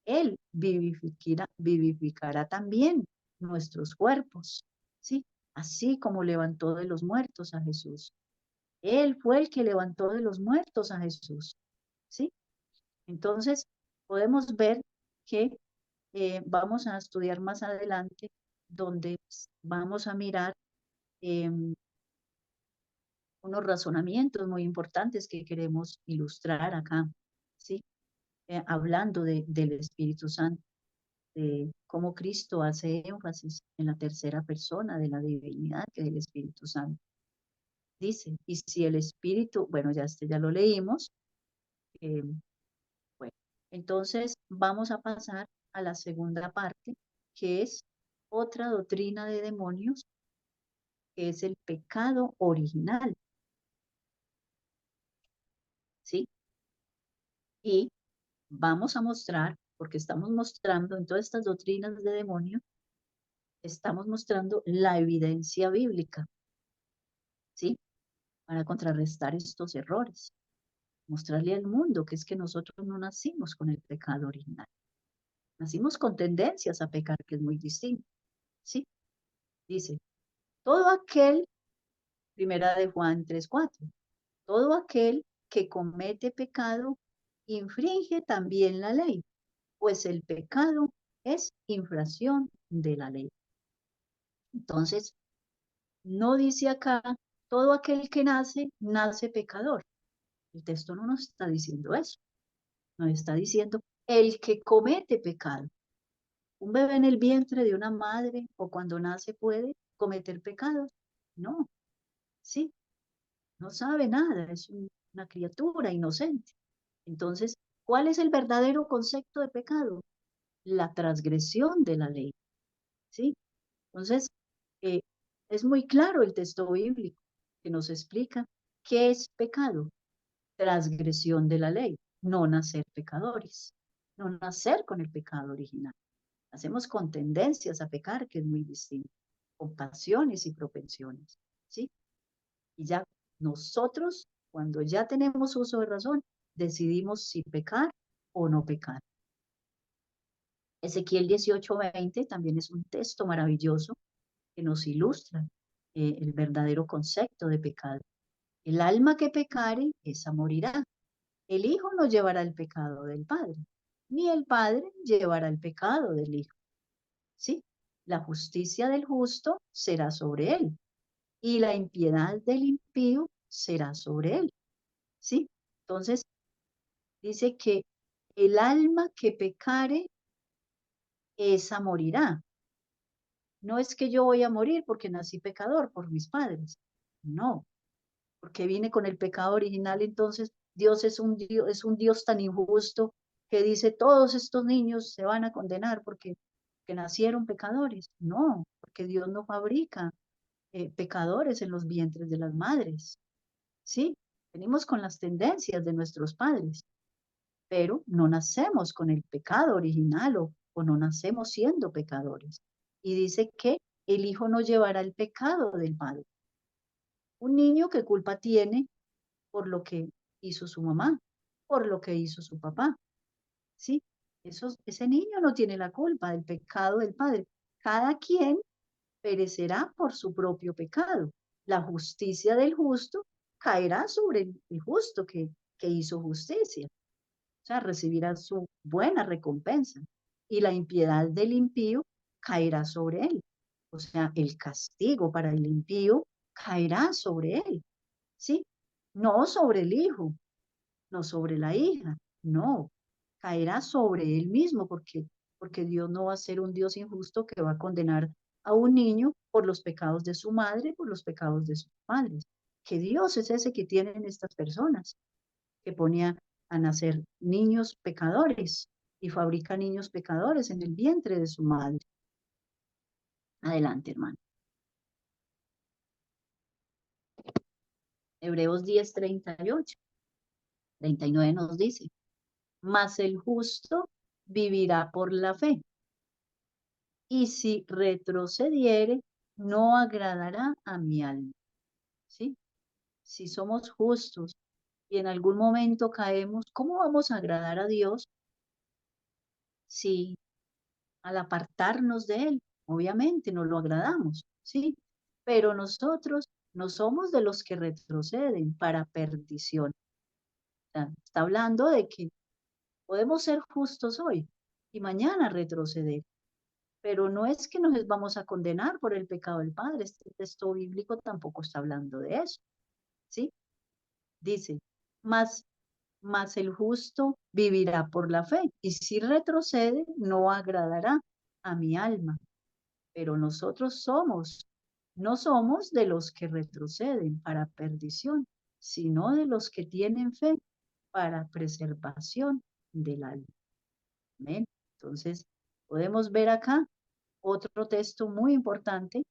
Él vivificará también nuestros cuerpos, ¿sí? Así como levantó de los muertos a Jesús. Él fue el que levantó de los muertos a Jesús, ¿sí? Entonces, podemos ver que vamos a estudiar más adelante, donde vamos a mirar eh, unos razonamientos muy importantes que queremos ilustrar acá, ¿sí? Hablando del Espíritu Santo, de cómo Cristo hace énfasis en la tercera persona de la divinidad, que es el Espíritu Santo. Dice, y si el Espíritu, bueno, ya ya lo leímos, eh, bueno, entonces vamos a pasar a la segunda parte, que es otra doctrina de demonios, que es el pecado original, ¿sí? Y vamos a mostrar, porque estamos mostrando en todas estas doctrinas de demonios, estamos mostrando la evidencia bíblica, ¿sí? Para contrarrestar estos errores, mostrarle al mundo que es que nosotros no nacimos con el pecado original, nacimos con tendencias a pecar, que es muy distinto, ¿sí? Dice, todo aquel, primera de Juan 3:4, todo aquel que comete pecado infringe también la ley, pues el pecado es infracción de la ley. Entonces, no dice acá, todo aquel que nace, nace pecador. El texto no nos está diciendo eso. Nos está diciendo el que comete pecado. Un bebé en el vientre de una madre o cuando nace puede cometer pecados. No, sí, no sabe nada, es una criatura inocente. Entonces, ¿cuál es el verdadero concepto de pecado? La transgresión de la ley, ¿sí? Entonces, eh, es muy claro el texto bíblico que nos explica qué es pecado, transgresión de la ley, no nacer pecadores, no nacer con el pecado original. Hacemos con tendencias a pecar, que es muy distinto, con pasiones y propensiones, ¿sí? Y ya nosotros, cuando ya tenemos uso de razón, decidimos si pecar o no pecar. Ezequiel 18:20 también es un texto maravilloso que nos ilustra el verdadero concepto de pecado. El alma que pecare, esa morirá. El hijo no llevará el pecado del padre, ni el padre llevará el pecado del hijo. ¿Sí? La justicia del justo será sobre él, y la impiedad del impío será sobre él. ¿Sí? Entonces, dice que el alma que pecare, esa morirá. No es que yo voy a morir porque nací pecador por mis padres. No, porque vine con el pecado original, entonces Dios es un Dios tan injusto que dice todos estos niños se van a condenar porque nacieron pecadores. No, porque Dios no fabrica pecadores en los vientres de las madres. Sí, venimos con las tendencias de nuestros padres, pero no nacemos con el pecado original o no nacemos siendo pecadores. Y dice que el hijo no llevará el pecado del padre. Un niño, ¿qué culpa tiene por lo que hizo su mamá, por lo que hizo su papá? ¿Sí? Ese niño no tiene la culpa del pecado del padre. Cada quien perecerá por su propio pecado. La justicia del justo caerá sobre el justo que hizo justicia. O sea, recibirá su buena recompensa. Y la impiedad del impío caerá sobre él. O sea, el castigo para el impío caerá sobre él. ¿Sí? No sobre el hijo, no sobre la hija, no, caerá sobre él mismo porque Dios no va a ser un Dios injusto que va a condenar a un niño por los pecados de su madre, por los pecados de sus padres. Que Dios es ese que tienen estas personas, que ponía a nacer niños pecadores y fabrica niños pecadores en el vientre de su madre. Adelante, hermano. Hebreos 10:38, 39 nos dice, mas el justo vivirá por la fe. Y si retrocediere, no agradará a mi alma. ¿Sí? Si somos justos y en algún momento caemos, ¿cómo vamos a agradar a Dios si al apartarnos de Él, obviamente no lo agradamos, ¿sí? Pero nosotros no somos de los que retroceden para perdición. O sea, está hablando de que podemos ser justos hoy y mañana retroceder. Pero no es que nos vamos a condenar por el pecado del Padre. Este texto bíblico tampoco está hablando de eso, ¿sí? Dice, más, más el justo vivirá por la fe, y si retrocede, no agradará a mi alma. Pero nosotros no somos de los que retroceden para perdición, sino de los que tienen fe para preservación del alma. Amén. Entonces, podemos ver acá otro texto muy importante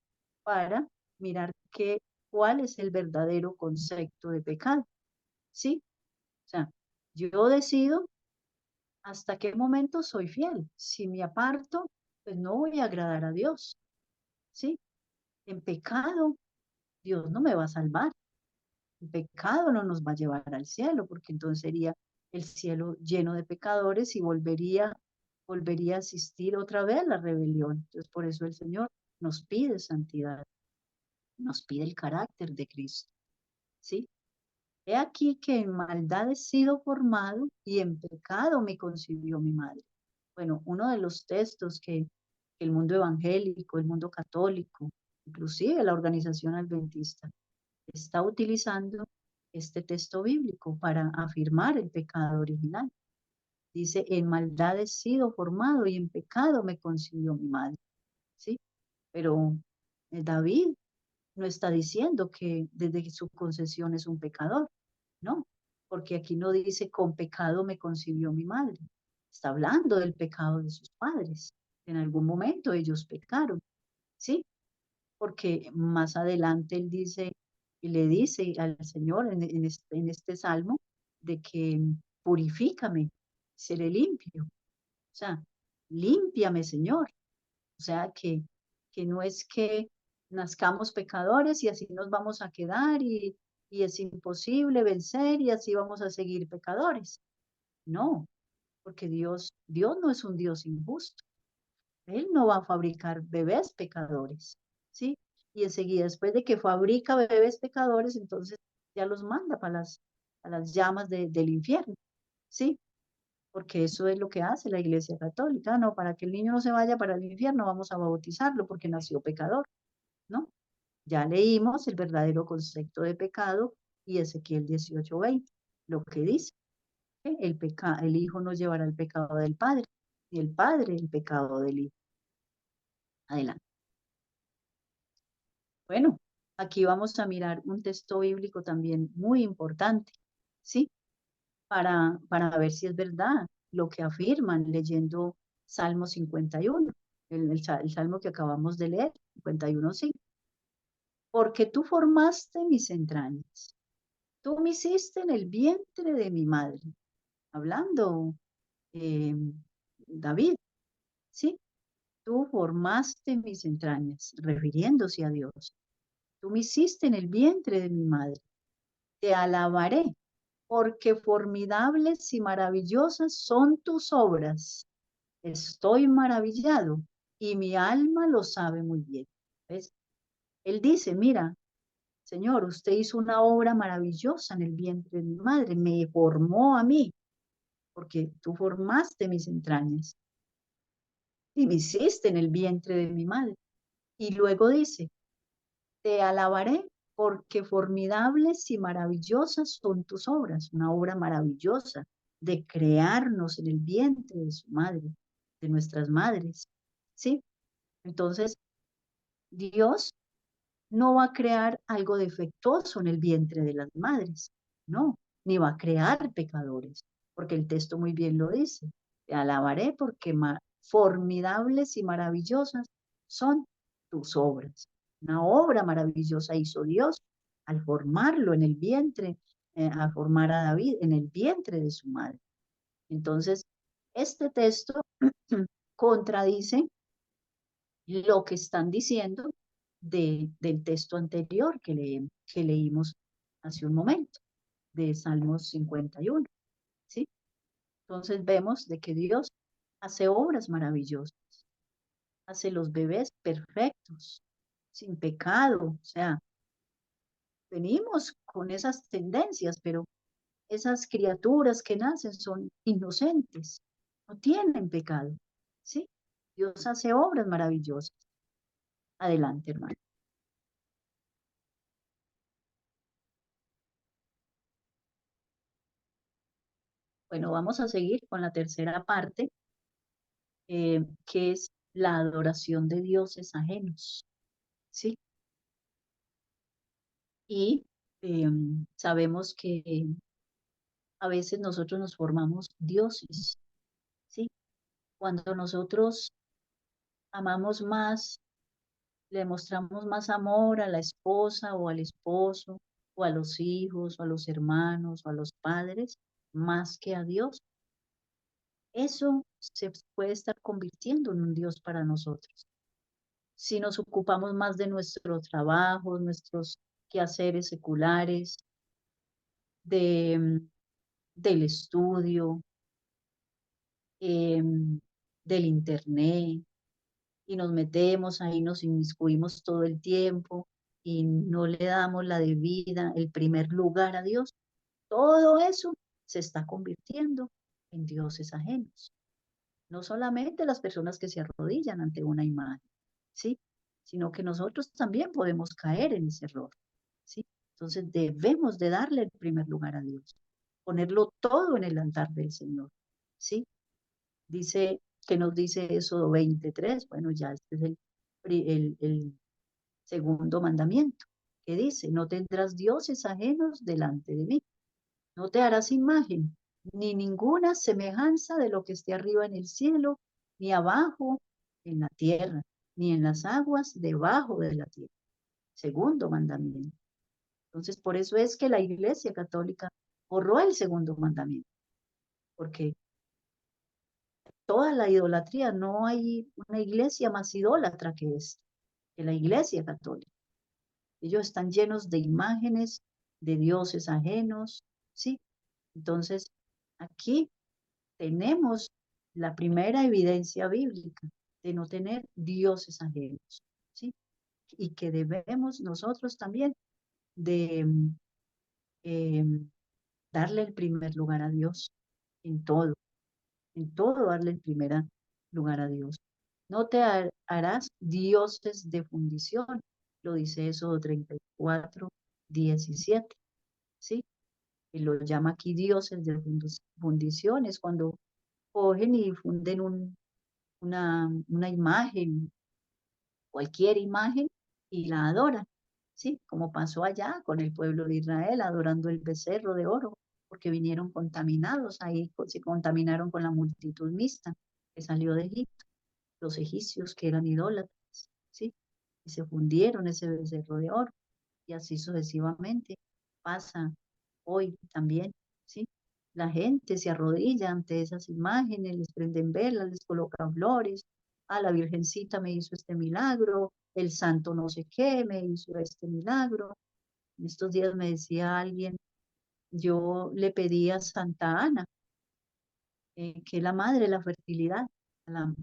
para mirar cuál es el verdadero concepto de pecado. ¿Sí? O sea, yo decido hasta qué momento soy fiel. Si me aparto, pues no voy a agradar a Dios. ¿Sí? En pecado, Dios no me va a salvar. El pecado no nos va a llevar al cielo, porque entonces sería el cielo lleno de pecadores y volvería a asistir otra vez la rebelión. Entonces, por eso el Señor nos pide santidad, nos pide el carácter de Cristo. ¿Sí? He aquí que en maldad he sido formado y en pecado me concibió mi madre. Bueno, uno de los textos que el mundo evangélico, el mundo católico, inclusive la organización adventista, está utilizando este texto bíblico para afirmar el pecado original. Dice, en maldad he sido formado y en pecado me concibió mi madre. ¿Sí? Pero David no está diciendo que desde su concepción es un pecador, no, porque aquí no dice con pecado me concibió mi madre. Está hablando del pecado de sus padres. En algún momento ellos pecaron, ¿sí? Porque más adelante él dice y le dice al Señor en este salmo de que purifícame, seré limpio. O sea, límpiame, Señor. O sea, que no es que nazcamos pecadores y así nos vamos a quedar y es imposible vencer y así vamos a seguir pecadores. No, porque Dios no es un Dios injusto. Él no va a fabricar bebés pecadores, ¿sí? Y enseguida, después de que fabrica bebés pecadores, entonces ya los manda a las llamas del infierno, ¿sí? Porque eso es lo que hace la Iglesia Católica, no, para que el niño no se vaya para el infierno, vamos a bautizarlo porque nació pecador, ¿no? Ya leímos el verdadero concepto de pecado y Ezequiel 18:20, lo que dice, ¿eh? El Hijo no llevará el pecado del Padre, y el Padre el pecado del Hijo. Adelante. Bueno, aquí vamos a mirar un texto bíblico también muy importante, ¿sí? Para ver si es verdad lo que afirman leyendo Salmo 51, el salmo que acabamos de leer, 51, sí. Porque tú formaste mis entrañas, tú me hiciste en el vientre de mi madre, hablando eh, David, ¿sí? Tú formaste mis entrañas, refiriéndose a Dios. Tú me hiciste en el vientre de mi madre. Te alabaré, porque formidables y maravillosas son tus obras. Estoy maravillado y mi alma lo sabe muy bien. ¿Ves? Él dice, mira, Señor, usted hizo una obra maravillosa en el vientre de mi madre, me formó a mí, porque tú formaste mis entrañas y me hiciste en el vientre de mi madre. Y luego dice, te alabaré porque formidables y maravillosas son tus obras, una obra maravillosa de crearnos en el vientre de su madre, de nuestras madres, ¿sí? Entonces, Dios no va a crear algo defectuoso en el vientre de las madres, no, ni va a crear pecadores, porque el texto muy bien lo dice. Te alabaré porque formidables y maravillosas son tus obras. Una obra maravillosa hizo Dios al formarlo en el vientre, a formar a David en el vientre de su madre. Entonces, este texto contradice lo que están diciendo del texto anterior que leímos hace un momento, de Salmos 51, ¿sí? Entonces vemos de que Dios hace obras maravillosas, hace los bebés perfectos, sin pecado, o sea, venimos con esas tendencias, pero esas criaturas que nacen son inocentes, no tienen pecado, ¿sí? Dios hace obras maravillosas. Adelante, hermano. Bueno, vamos a seguir con la tercera parte, que es la adoración de dioses ajenos, ¿sí? Y sabemos que a veces nosotros nos formamos dioses, ¿sí? Cuando nosotros amamos más, le mostramos más amor a la esposa o al esposo, o a los hijos, o a los hermanos, o a los padres, más que a Dios, eso se puede estar convirtiendo en un Dios para nosotros. Si nos ocupamos más de nuestro trabajo, nuestros quehaceres seculares, de, del estudio, del internet, y nos metemos ahí, nos inmiscuimos todo el tiempo y no le damos la debida, el primer lugar a Dios, todo eso se está convirtiendo en dioses ajenos. No solamente las personas que se arrodillan ante una imagen, ¿sí? Sino que nosotros también podemos caer en ese error, ¿sí? Entonces debemos de darle el primer lugar a Dios, ponerlo todo en el altar del Señor, ¿sí? Dice, que nos dice Éxodo 23, bueno, ya este es el segundo mandamiento, que dice, no tendrás dioses ajenos delante de mí, no te harás imagen, ni ninguna semejanza de lo que esté arriba en el cielo, ni abajo en la tierra, ni en las aguas debajo de la tierra. Segundo mandamiento. Entonces, por eso es que la Iglesia Católica borró el segundo mandamiento, porque toda la idolatría, no hay una iglesia más idólatra que esta, que la Iglesia Católica. Ellos están llenos de imágenes, de dioses ajenos, ¿sí? Entonces, aquí tenemos la primera evidencia bíblica de no tener dioses ajenos, ¿sí? Y que debemos nosotros también de eh, darle el primer lugar a Dios en todo, darle el primer lugar a Dios. No te harás dioses de fundición, lo dice Éxodo 34, 17, ¿sí? Y lo llama aquí dioses de fundiciones, cuando cogen y funden una imagen, cualquier imagen, y la adoran, ¿sí? Como pasó allá con el pueblo de Israel, adorando el becerro de oro, porque vinieron contaminados, ahí se contaminaron con la multitud mixta que salió de Egipto, los egipcios que eran idólatras, ¿sí? Y se fundieron ese becerro de oro, y así sucesivamente pasa hoy también, ¿sí? La gente se arrodilla ante esas imágenes, les prenden velas, les colocan flores. Ah, la Virgencita me hizo este milagro, el santo no sé qué me hizo este milagro. En estos días me decía alguien, yo le pedí a Santa Ana, que es la madre de la fertilidad, la-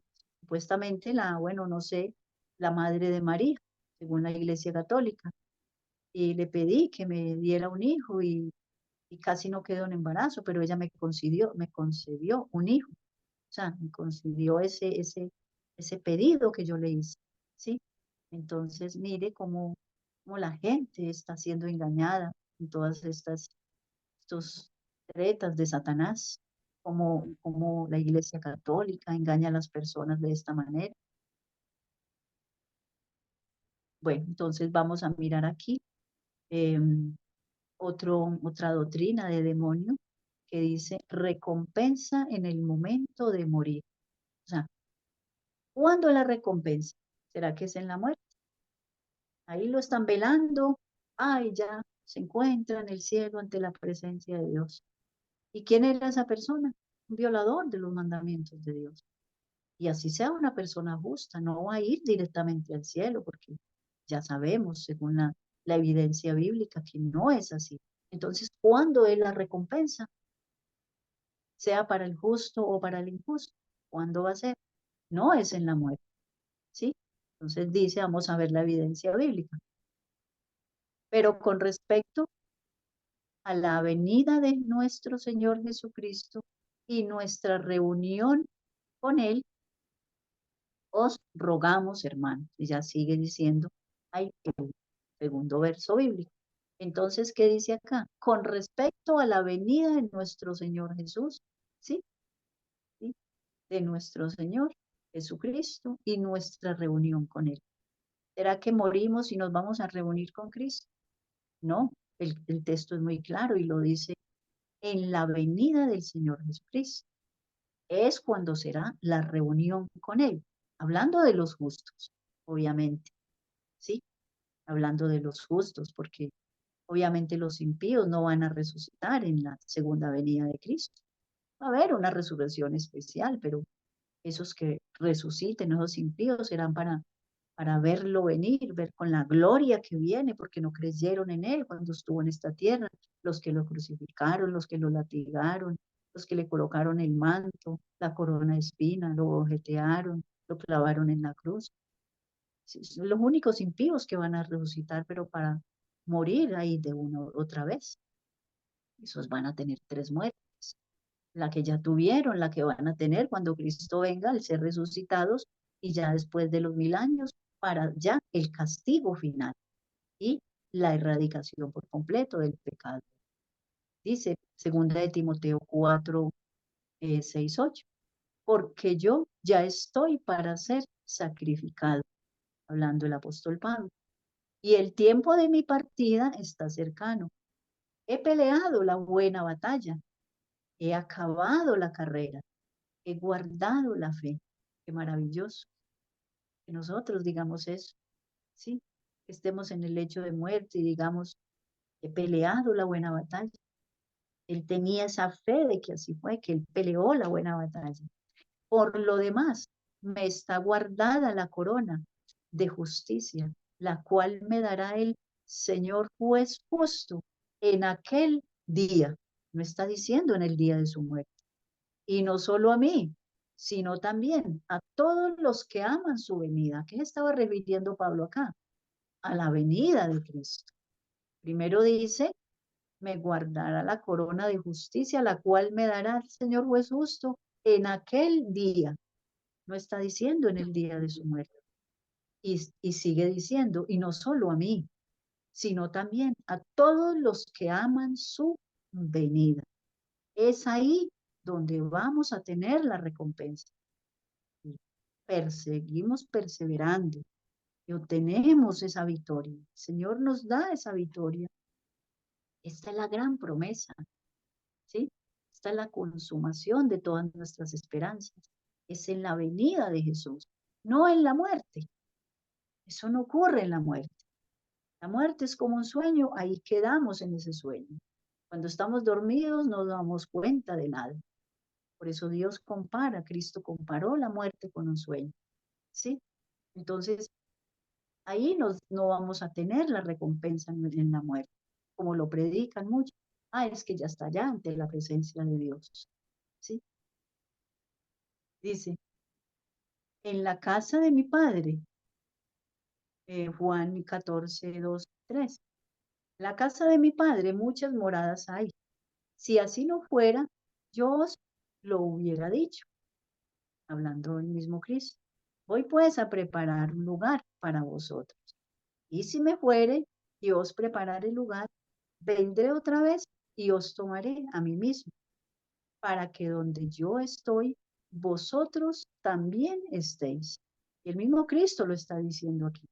supuestamente bueno, no sé, la madre de María, según la Iglesia Católica, y le pedí que me diera un hijo y casi no quedó en embarazo, pero ella me concedió un hijo, o sea, me concedió ese pedido que yo le hice, ¿sí? Entonces, mire cómo la gente está siendo engañada en todas estos tretas de Satanás, como la Iglesia Católica engaña a las personas de esta manera. Bueno, entonces vamos a mirar aquí otra doctrina de demonio que dice recompensa en el momento de morir. O sea, ¿cuándo es la recompensa? ¿Será que es en la muerte? Ahí lo están velando. Ay, ya se encuentra en el cielo ante la presencia de Dios. ¿Y quién era esa persona? Un violador de los mandamientos de Dios. Y así sea una persona justa, no va a ir directamente al cielo, porque ya sabemos, según la evidencia bíblica, que no es así. Entonces, ¿cuándo es la recompensa? Sea para el justo o para el injusto. ¿Cuándo va a ser? No es en la muerte, ¿sí? Entonces dice, vamos a ver la evidencia bíblica. Pero con respecto a la venida de nuestro Señor Jesucristo y nuestra reunión con Él, os rogamos, hermanos. Y ya sigue diciendo, hay el segundo verso bíblico. Entonces, ¿qué dice acá? Con respecto a la venida de nuestro Señor Jesús, ¿sí? ¿Sí? De nuestro Señor Jesucristo y nuestra reunión con Él. ¿Será que morimos y nos vamos a reunir con Cristo? No, el texto es muy claro y lo dice en la venida del Señor Jesucristo. Es cuando será la reunión con Él, hablando de los justos, obviamente, ¿sí? Hablando de los justos, porque obviamente los impíos no van a resucitar en la segunda venida de Cristo. Va a haber una resurrección especial, pero esos que resuciten, esos impíos, serán para verlo venir, ver con la gloria que viene, porque no creyeron en él cuando estuvo en esta tierra, los que lo crucificaron, los que lo latigaron, los que le colocaron el manto, la corona de espina, lo ojetearon, lo clavaron en la cruz. Son los únicos impíos que van a resucitar, pero para morir ahí de una otra vez. Esos van a tener tres muertes, la que ya tuvieron, la que van a tener cuando Cristo venga al ser resucitados y ya después de los 1000 años para ya el castigo final y la erradicación por completo del pecado. Dice segunda de Timoteo 4, 6, 8, porque yo ya estoy para ser sacrificado, hablando el apóstol Pablo, y el tiempo de mi partida está cercano. He peleado la buena batalla, he acabado la carrera, he guardado la fe. Qué maravilloso que nosotros digamos eso, ¿sí? Que estemos en el lecho de muerte y digamos, he peleado la buena batalla. Él tenía esa fe de que así fue, que él peleó la buena batalla. Por lo demás, me está guardada la corona de justicia, la cual me dará el Señor juez justo en aquel día. No está diciendo en el día de su muerte. Y no solo a mí, sino también a todos los que aman su venida. ¿A qué estaba refiriendo Pablo acá? A la venida de Cristo. Primero dice, me guardará la corona de justicia, la cual me dará el Señor juez justo en aquel día. No está diciendo en el día de su muerte. Y sigue diciendo, y no solo a mí, sino también a todos los que aman su venida. Es ahí donde vamos a tener la recompensa. Perseguimos perseverando y obtenemos esa victoria. El Señor nos da esa victoria. Esta es la gran promesa, ¿sí? Esta es la consumación de todas nuestras esperanzas. Es en la venida de Jesús, no en la muerte. Eso no ocurre en la muerte. La muerte es como un sueño, ahí quedamos en ese sueño. Cuando estamos dormidos no nos damos cuenta de nada. Por eso Dios compara, Cristo comparó la muerte con un sueño, ¿sí? Entonces, ahí no vamos a tener la recompensa en la muerte, como lo predican mucho. Ah, es que ya está allá ante la presencia de Dios, ¿sí? Dice, en la casa de mi padre, Juan 14, 2, 3. La casa de mi padre muchas moradas hay. Si así no fuera, yo os lo hubiera dicho, hablando el mismo Cristo. Voy pues a preparar un lugar para vosotros. Y si me fuere y os prepararé el lugar, vendré otra vez y os tomaré a mí mismo, para que donde yo estoy, vosotros también estéis. Y el mismo Cristo lo está diciendo aquí.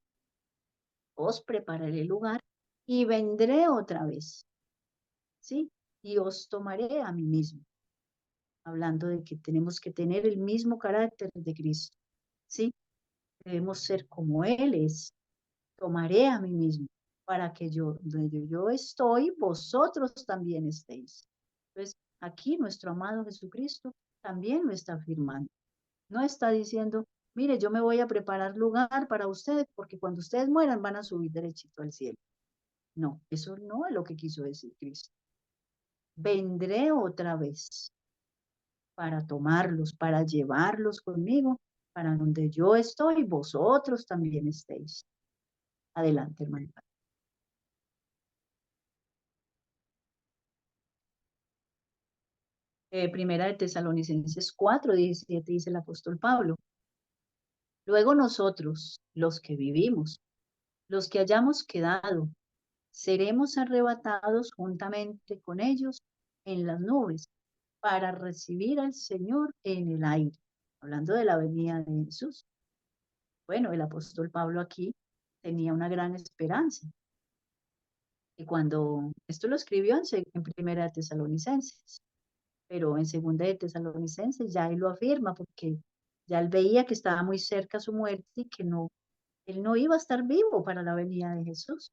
Os prepararé el lugar y vendré otra vez, ¿sí? Y os tomaré a mí mismo, hablando de que tenemos que tener el mismo carácter de Cristo, ¿sí? Debemos ser como Él es. Tomaré a mí mismo para que yo, donde yo estoy, vosotros también estéis. Entonces, aquí nuestro amado Jesucristo también lo está afirmando. No está diciendo, mire, yo me voy a preparar lugar para ustedes porque cuando ustedes mueran van a subir derechito al cielo. No, eso no es lo que quiso decir Cristo. Vendré otra vez para tomarlos, para llevarlos conmigo, para donde yo estoy, vosotros también estéis. Adelante, hermano. Primera de Tesalonicenses 4:17 dice el apóstol Pablo. Luego nosotros, los que vivimos, los que hayamos quedado, seremos arrebatados juntamente con ellos en las nubes para recibir al Señor en el aire. Hablando de la venida de Jesús. Bueno, el apóstol Pablo aquí tenía una gran esperanza. Y cuando esto lo escribió en Primera de Tesalonicenses, pero en Segunda de Tesalonicenses ya él lo afirma porque ya él veía que estaba muy cerca su muerte y que no, él no iba a estar vivo para la venida de Jesús.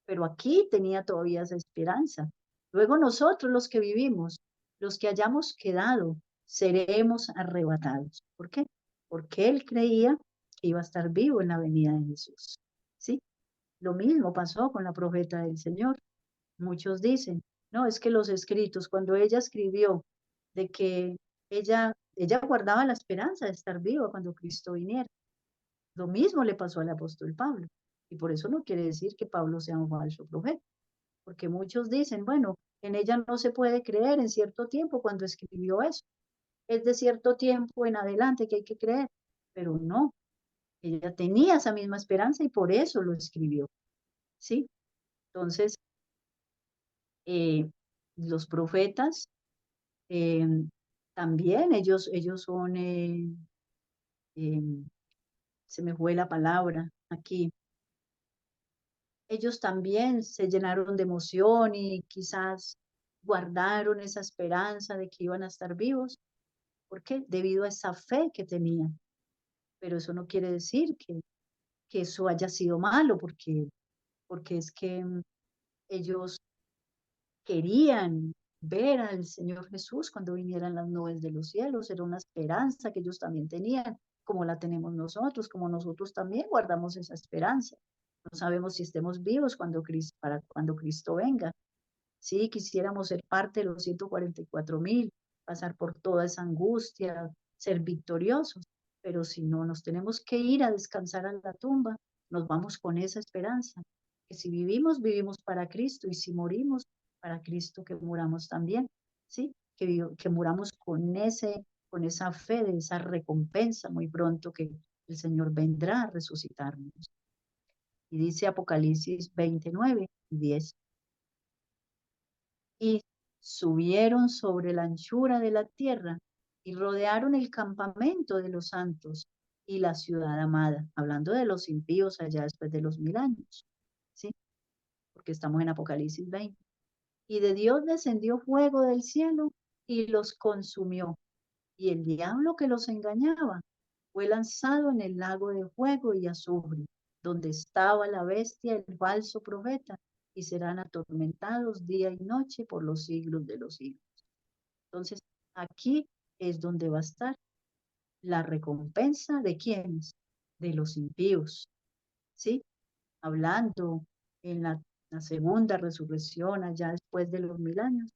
Pero aquí tenía todavía esa esperanza. Luego nosotros los que vivimos, los que hayamos quedado, seremos arrebatados. ¿Por qué? Porque él creía que iba a estar vivo en la venida de Jesús. ¿Sí? Lo mismo pasó con la profeta del Señor. Muchos dicen, no, es que los escritos, cuando ella escribió de que ella guardaba la esperanza de estar viva cuando Cristo viniera. Lo mismo le pasó al apóstol Pablo. Y por eso no quiere decir que Pablo sea un falso profeta, porque muchos dicen, bueno, en ella no se puede creer en cierto tiempo cuando escribió eso. Es de cierto tiempo en adelante que hay que creer, pero no, ella tenía esa misma esperanza y por eso lo escribió, ¿sí? Entonces, eh, los profetas eh, también, ellos son, eh, se me fue la palabra aquí, ellos también se llenaron de emoción y quizás guardaron esa esperanza de que iban a estar vivos. ¿Por qué? Debido a esa fe que tenían. Pero eso no quiere decir que eso haya sido malo, porque es que ellos querían ver al Señor Jesús cuando vinieran las nubes de los cielos. Era una esperanza que ellos también tenían, como la tenemos nosotros, como nosotros también guardamos esa esperanza. No sabemos si estemos vivos cuando Cristo, para cuando Cristo venga, Sí, quisiéramos ser parte de los 144.000, pasar por toda esa angustia, ser victoriosos, pero si no nos tenemos que ir a descansar a la tumba, nos vamos con esa esperanza, que si vivimos, vivimos para Cristo, y si morimos, para Cristo que muramos también, ¿sí? Que muramos con esa fe de esa recompensa muy pronto que el Señor vendrá a resucitarnos. Y dice Apocalipsis 29:10. Y subieron sobre la anchura de la tierra y rodearon el campamento de los santos y la ciudad amada, hablando de los impíos allá después de los 1000 años, ¿sí? Porque estamos en Apocalipsis 20. Y de Dios descendió fuego del cielo y los consumió. Y el diablo que los engañaba fue lanzado en el lago de fuego y azufre, donde estaba la bestia, el falso profeta, y serán atormentados día y noche por los siglos de los siglos. Entonces, aquí es donde va a estar la recompensa de quienes, de los impíos, ¿sí? Hablando en la segunda resurrección, allá después de los 1000 años,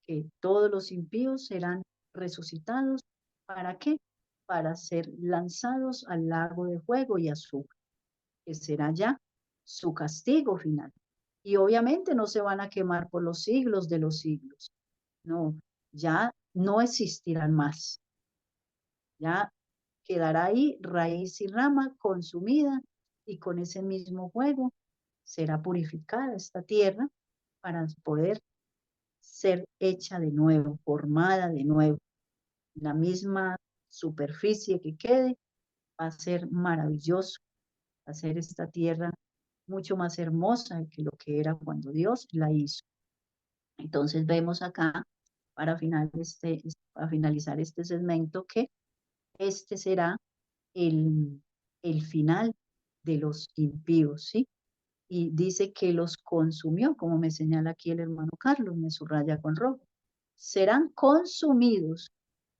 que todos los impíos serán resucitados. ¿Para qué? Para ser lanzados al lago de fuego y azufre, que será ya su castigo final. Y obviamente no se van a quemar por los siglos de los siglos. No, ya no existirán más. Ya quedará ahí raíz y rama consumida, y con ese mismo fuego será purificada esta tierra para poder ser hecha de nuevo, formada de nuevo. La misma superficie que quede va a ser maravilloso, va a ser esta tierra mucho más hermosa que lo que era cuando Dios la hizo. Entonces vemos acá, para finalizar este segmento, que este será el, el final de los impíos, ¿sí? Y dice que los consumió, como me señala aquí el hermano Carlos, me subraya con rojo. Serán consumidos.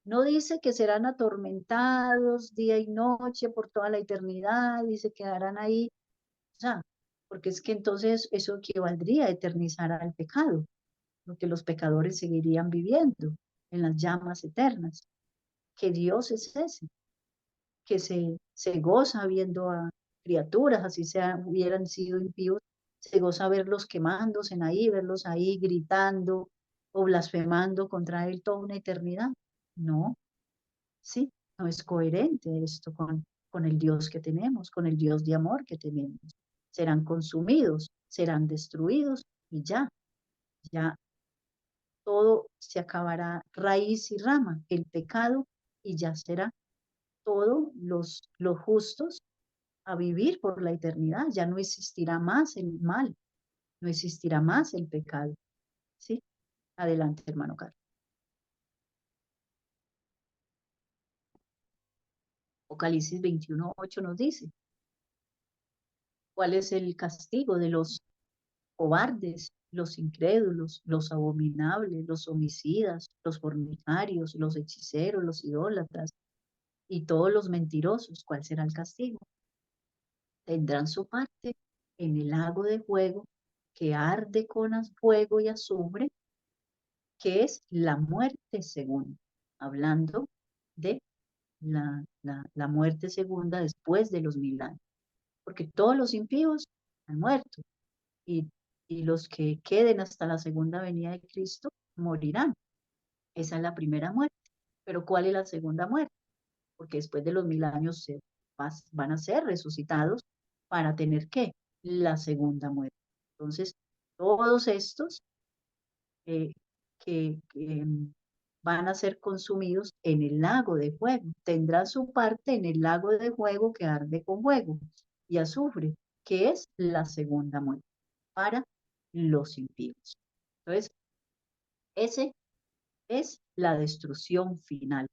No dice que serán atormentados día y noche por toda la eternidad y se quedarán ahí. O sea, porque es que entonces eso equivaldría a eternizar al pecado, porque los pecadores seguirían viviendo en las llamas eternas. Que Dios es ese, que se goza viendo a criaturas, así sean, hubieran sido impíos, se goza verlos quemándose ahí, verlos ahí gritando o blasfemando contra Él toda una eternidad. No, sí, no es coherente esto con el Dios que tenemos, con el Dios de amor que tenemos. Serán consumidos, serán destruidos y ya todo se acabará, raíz y rama, el pecado, y ya será todos los justos a vivir por la eternidad. Ya no existirá más el mal, no existirá más el pecado. ¿Sí? Adelante, hermano Carlos. Apocalipsis 21:8 nos dice cuál es el castigo de los cobardes, los incrédulos, los abominables, los homicidas, los fornicarios, los hechiceros, los idólatras y todos los mentirosos. ¿Cuál será el castigo? Tendrán su parte en el lago de fuego que arde con fuego y azufre, que es la muerte segunda, hablando de la muerte segunda después de los 1000 años, porque todos los impíos han muerto, y, y los que queden hasta la segunda venida de Cristo morirán. Esa es la primera muerte. Pero ¿cuál es la segunda muerte? Porque después de los 1000 años van a ser resucitados para tener ¿qué? La segunda muerte. Entonces, todos estos eh, que van a ser consumidos en el lago de fuego. Tendrá su parte en el lago de fuego que arde con fuego y azufre, que es la segunda muerte para los impíos. Entonces, ese es la destrucción final.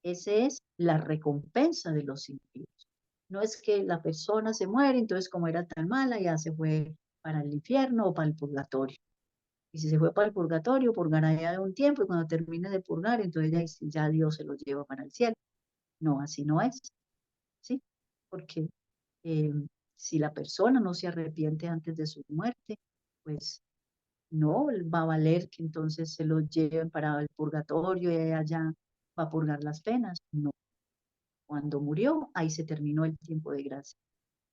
Ese es la recompensa de los impíos. No es que la persona se muere, entonces como era tan mala, ya se fue para el infierno o para el purgatorio. Y si se fue para el purgatorio, purgará ya de un tiempo, y cuando termine de purgar, entonces ya Dios se lo lleva para el cielo. No, así no es, ¿sí? Porque eh, si la persona no se arrepiente antes de su muerte, pues No va a valer que entonces se lo lleven para el purgatorio y allá va a purgar las penas. No, cuando murió, ahí se terminó el tiempo de gracia.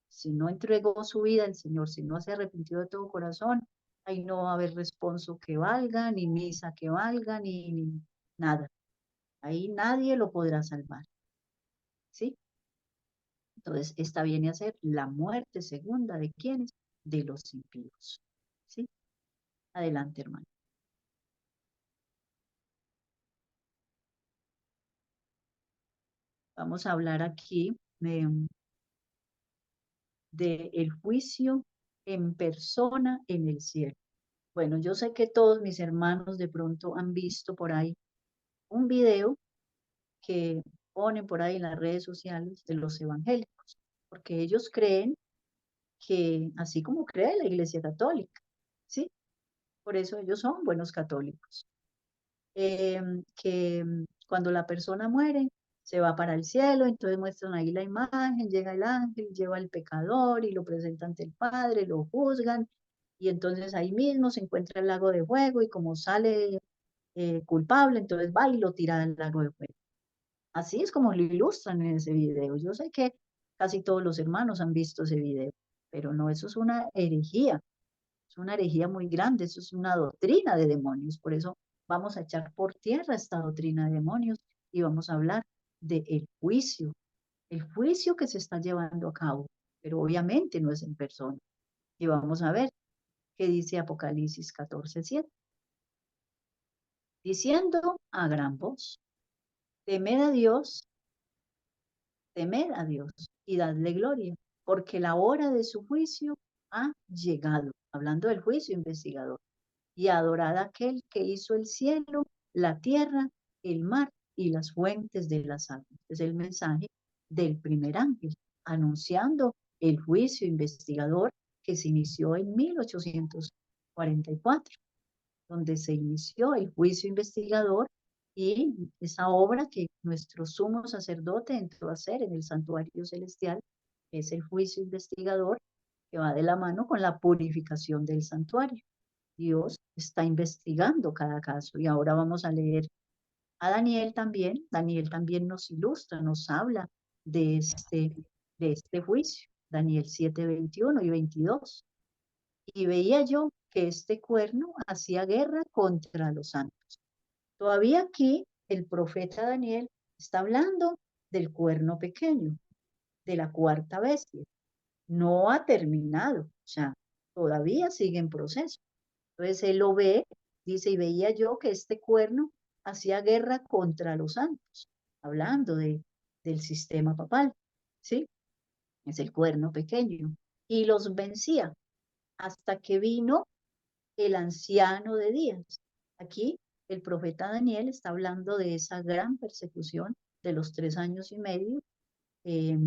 Si no entregó su vida al Señor, si no se arrepintió de todo corazón, ahí no va a haber responso que valga, ni misa que valga, ni nada. Ahí nadie lo podrá salvar, ¿sí? Entonces, esta viene a ser la muerte segunda de quienes, de los impíos, ¿sí? Adelante, hermano. Vamos a hablar aquí de el juicio en persona en el cielo. Bueno, yo sé que todos mis hermanos de pronto han visto por ahí un video que ponen por ahí en las redes sociales de los evangélicos, porque ellos creen que, así como cree la Iglesia Católica, ¿sí? Por eso ellos son buenos católicos. Que cuando la persona muere, se va para el cielo, entonces muestran ahí la imagen, llega el ángel, lleva al pecador y lo presenta ante el Padre, lo juzgan, y entonces ahí mismo se encuentra el lago de fuego y como sale culpable, entonces va y lo tira al lago de fuego. Así es como lo ilustran en ese video. Yo sé que casi todos los hermanos han visto ese video, pero no, eso es una herejía muy grande, eso es una doctrina de demonios. Por eso vamos a echar por tierra esta doctrina de demonios y vamos a hablar del juicio, el juicio que se está llevando a cabo, pero obviamente no es en persona. Y vamos a ver qué dice Apocalipsis 14:7, diciendo a gran voz, temed a Dios, temed a Dios y dadle gloria, porque la hora de su juicio ha llegado. Hablando del juicio investigador. Y adorad a aquel que hizo el cielo, la tierra, el mar y las fuentes de las aguas. Es el mensaje del primer ángel, anunciando el juicio investigador que se inició en 1844, donde se inició el juicio investigador y esa obra que nuestro sumo sacerdote entró a hacer en el santuario celestial, es el juicio investigador que va de la mano con la purificación del santuario. Dios está investigando cada caso y ahora vamos a leer a Daniel también. Daniel también nos ilustra, nos habla de este juicio. Daniel 7:21 y 22. Y veía yo que este cuerno hacía guerra contra los santos. Todavía aquí el profeta Daniel está hablando del cuerno pequeño, de la cuarta bestia. No ha terminado, o sea, todavía sigue en proceso. Entonces él lo ve, dice, y veía yo que este cuerno hacía guerra contra los santos, hablando del sistema papal, ¿sí? Es el cuerno pequeño. Y los vencía hasta que vino el anciano de días. Aquí el profeta Daniel está hablando de esa gran persecución de los 3 años y medio, eh,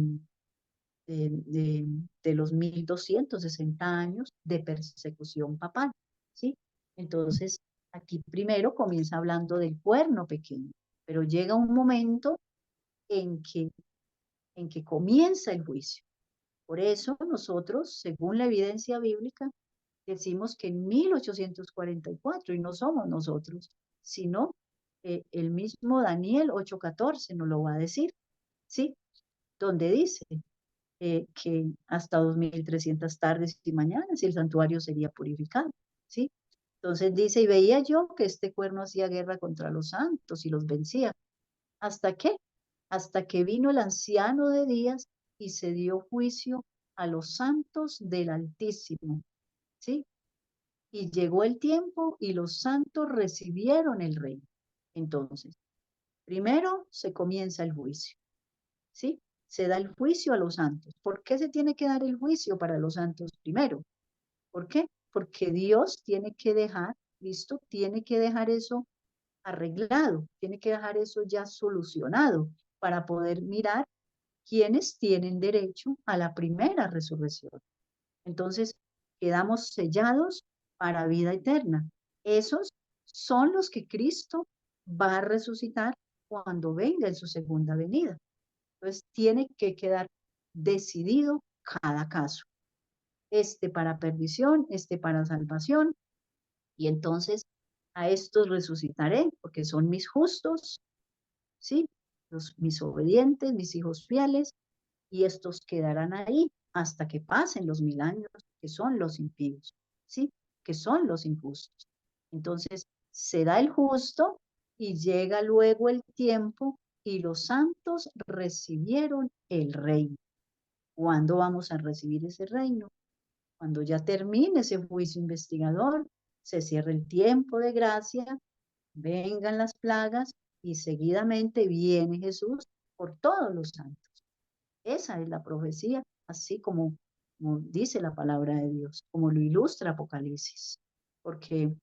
de los 1260 años de persecución papal, ¿sí? Entonces, aquí primero comienza hablando del cuerno pequeño, pero llega un momento en que comienza el juicio. Por eso nosotros, según la evidencia bíblica, decimos que en 1844, y no somos nosotros, sino el mismo Daniel 8:14 nos lo va a decir, ¿sí? Donde dice, que hasta 2300 tardes y mañanas y el santuario sería purificado, ¿sí? Entonces dice, y veía yo que este cuerno hacía guerra contra los santos y los vencía. ¿Hasta qué? Hasta que vino el anciano de días y se dio juicio a los santos del Altísimo, ¿sí? Y llegó el tiempo y los santos recibieron el reino. Entonces, primero se comienza el juicio, ¿sí? Se da el juicio a los santos. ¿Por qué se tiene que dar el juicio para los santos primero? ¿Por qué? Porque Dios tiene que dejar, Cristo tiene que dejar eso arreglado, tiene que dejar eso ya solucionado para poder mirar quiénes tienen derecho a la primera resurrección. Entonces, quedamos sellados para vida eterna. Esos son los que Cristo va a resucitar cuando venga en su segunda venida. Entonces, tiene que quedar decidido cada caso. Este para perdición, este para salvación, Y entonces a estos resucitaré, porque son mis justos, ¿sí? Mis obedientes, mis hijos fieles, y estos quedarán ahí hasta que pasen los 1000 años, que son los impíos, ¿sí? Que son los injustos. Entonces, se da el justo y llega luego el tiempo y los santos recibieron el reino. ¿Cuándo vamos a recibir ese reino? Cuando ya termine ese juicio investigador, se cierre el tiempo de gracia, vengan las plagas y seguidamente viene Jesús por todos los santos. Esa es la profecía, así como dice la palabra de Dios, como lo ilustra Apocalipsis. Porque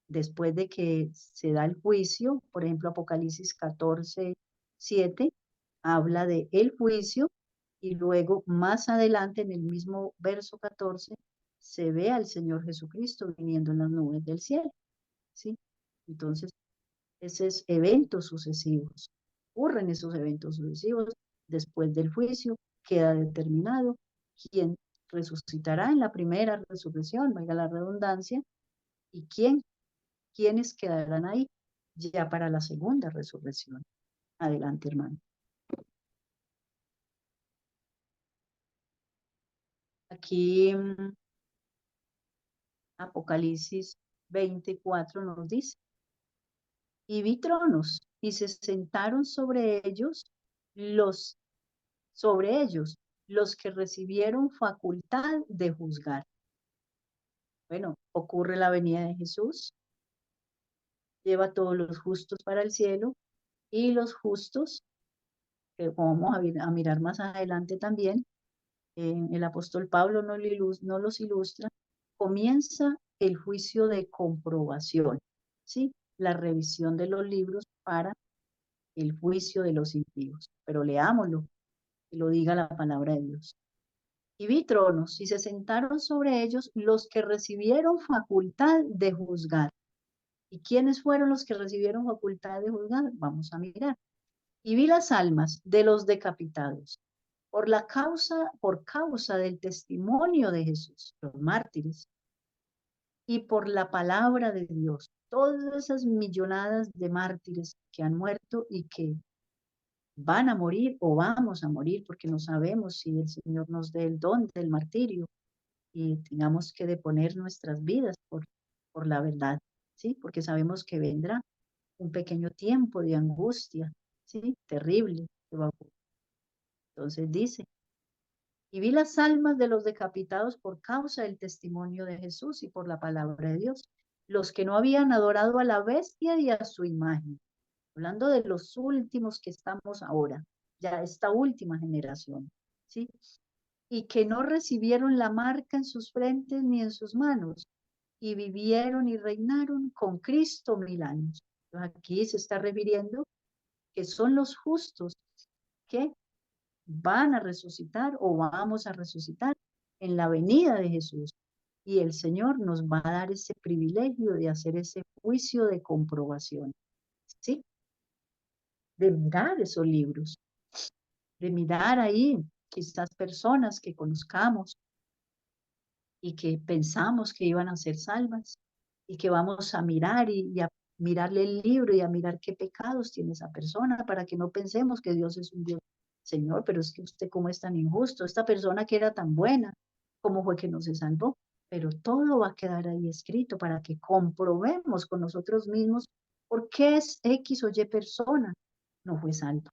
después de que se da el juicio, por ejemplo, Apocalipsis 14:7, habla de el juicio y luego más adelante en el mismo verso 14 se ve al Señor Jesucristo viniendo en las nubes del cielo, ¿sí? Entonces, esos eventos sucesivos, ocurren esos eventos sucesivos después del juicio, queda determinado quién resucitará en la primera resurrección, valga la redundancia, y quiénes quedarán ahí ya para la segunda resurrección. Adelante, hermano. Aquí Apocalipsis 24 nos dice, y vi tronos, y se sentaron sobre ellos, los que recibieron facultad de juzgar. Bueno, ocurre la venida de Jesús, lleva a todos los justos para el cielo y los justos, que vamos a mirar más adelante también, el apóstol Pablo no los ilustra, comienza el juicio de comprobación, ¿sí? La revisión de los libros para el juicio de los impíos. Pero leámoslo, que lo diga la palabra de Dios. Y vi tronos, y se sentaron sobre ellos los que recibieron facultad de juzgar. ¿Y quiénes fueron los que recibieron facultad de juzgar? Vamos a mirar. Y vi las almas de los decapitados por causa del testimonio de Jesús, los mártires, y por la palabra de Dios. Todas esas millonadas de mártires que han muerto y que van a morir o vamos a morir porque no sabemos si el Señor nos dé el don del martirio y tengamos que deponer nuestras vidas por la verdad, ¿sí? Porque sabemos que vendrá un pequeño tiempo de angustia, ¿sí? Terrible. Entonces dice, y vi las almas de los decapitados por causa del testimonio de Jesús y por la palabra de Dios, los que no habían adorado a la bestia y a su imagen. Hablando de los últimos que estamos ahora, ya esta última generación, ¿sí? Y que no recibieron la marca en sus frentes ni en sus manos, y vivieron y reinaron con Cristo 1000 años. Entonces, aquí se está refiriendo que son los justos que van a resucitar o vamos a resucitar en la venida de Jesús. Y el Señor nos va a dar ese privilegio de hacer ese juicio de comprobación, ¿sí? De mirar esos libros, de mirar ahí quizás personas que conozcamos y que pensamos que iban a ser salvas y que vamos a mirar y a mirarle el libro y a mirar qué pecados tiene esa persona para que no pensemos que Dios es un Dios. Señor, pero es que usted cómo es tan injusto, esta persona que era tan buena, ¿cómo fue que no se salvó? Pero todo va a quedar ahí escrito para que comprobemos con nosotros mismos por qué es X o Y persona no fue salvo,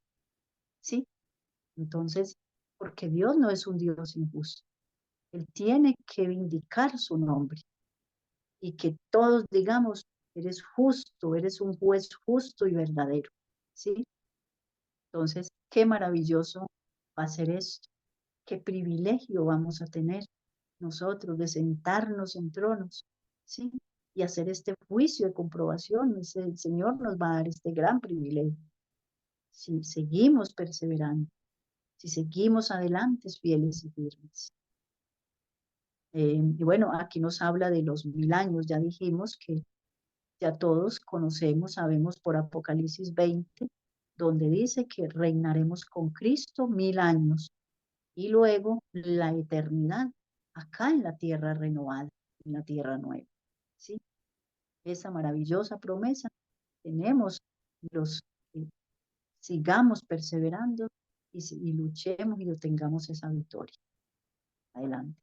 ¿sí? Entonces, porque Dios no es un Dios injusto. Él tiene que vindicar su nombre y que todos digamos, eres justo, eres un juez justo y verdadero, ¿sí? Entonces, qué maravilloso va a ser esto, qué privilegio vamos a tener nosotros de sentarnos en tronos, ¿sí? Y hacer este juicio de comprobación. El Señor nos va a dar este gran privilegio. Si seguimos perseverando, si seguimos adelante, fieles y firmes. Y bueno, aquí nos habla de los 1000 años, ya dijimos que ya todos conocemos, sabemos por Apocalipsis 20, donde dice que reinaremos con Cristo 1000 años y luego la eternidad acá en la tierra renovada, en la tierra nueva, ¿sí? esa maravillosa promesa, tenemos los que sigamos perseverando y luchemos y obtengamos esa victoria. Adelante.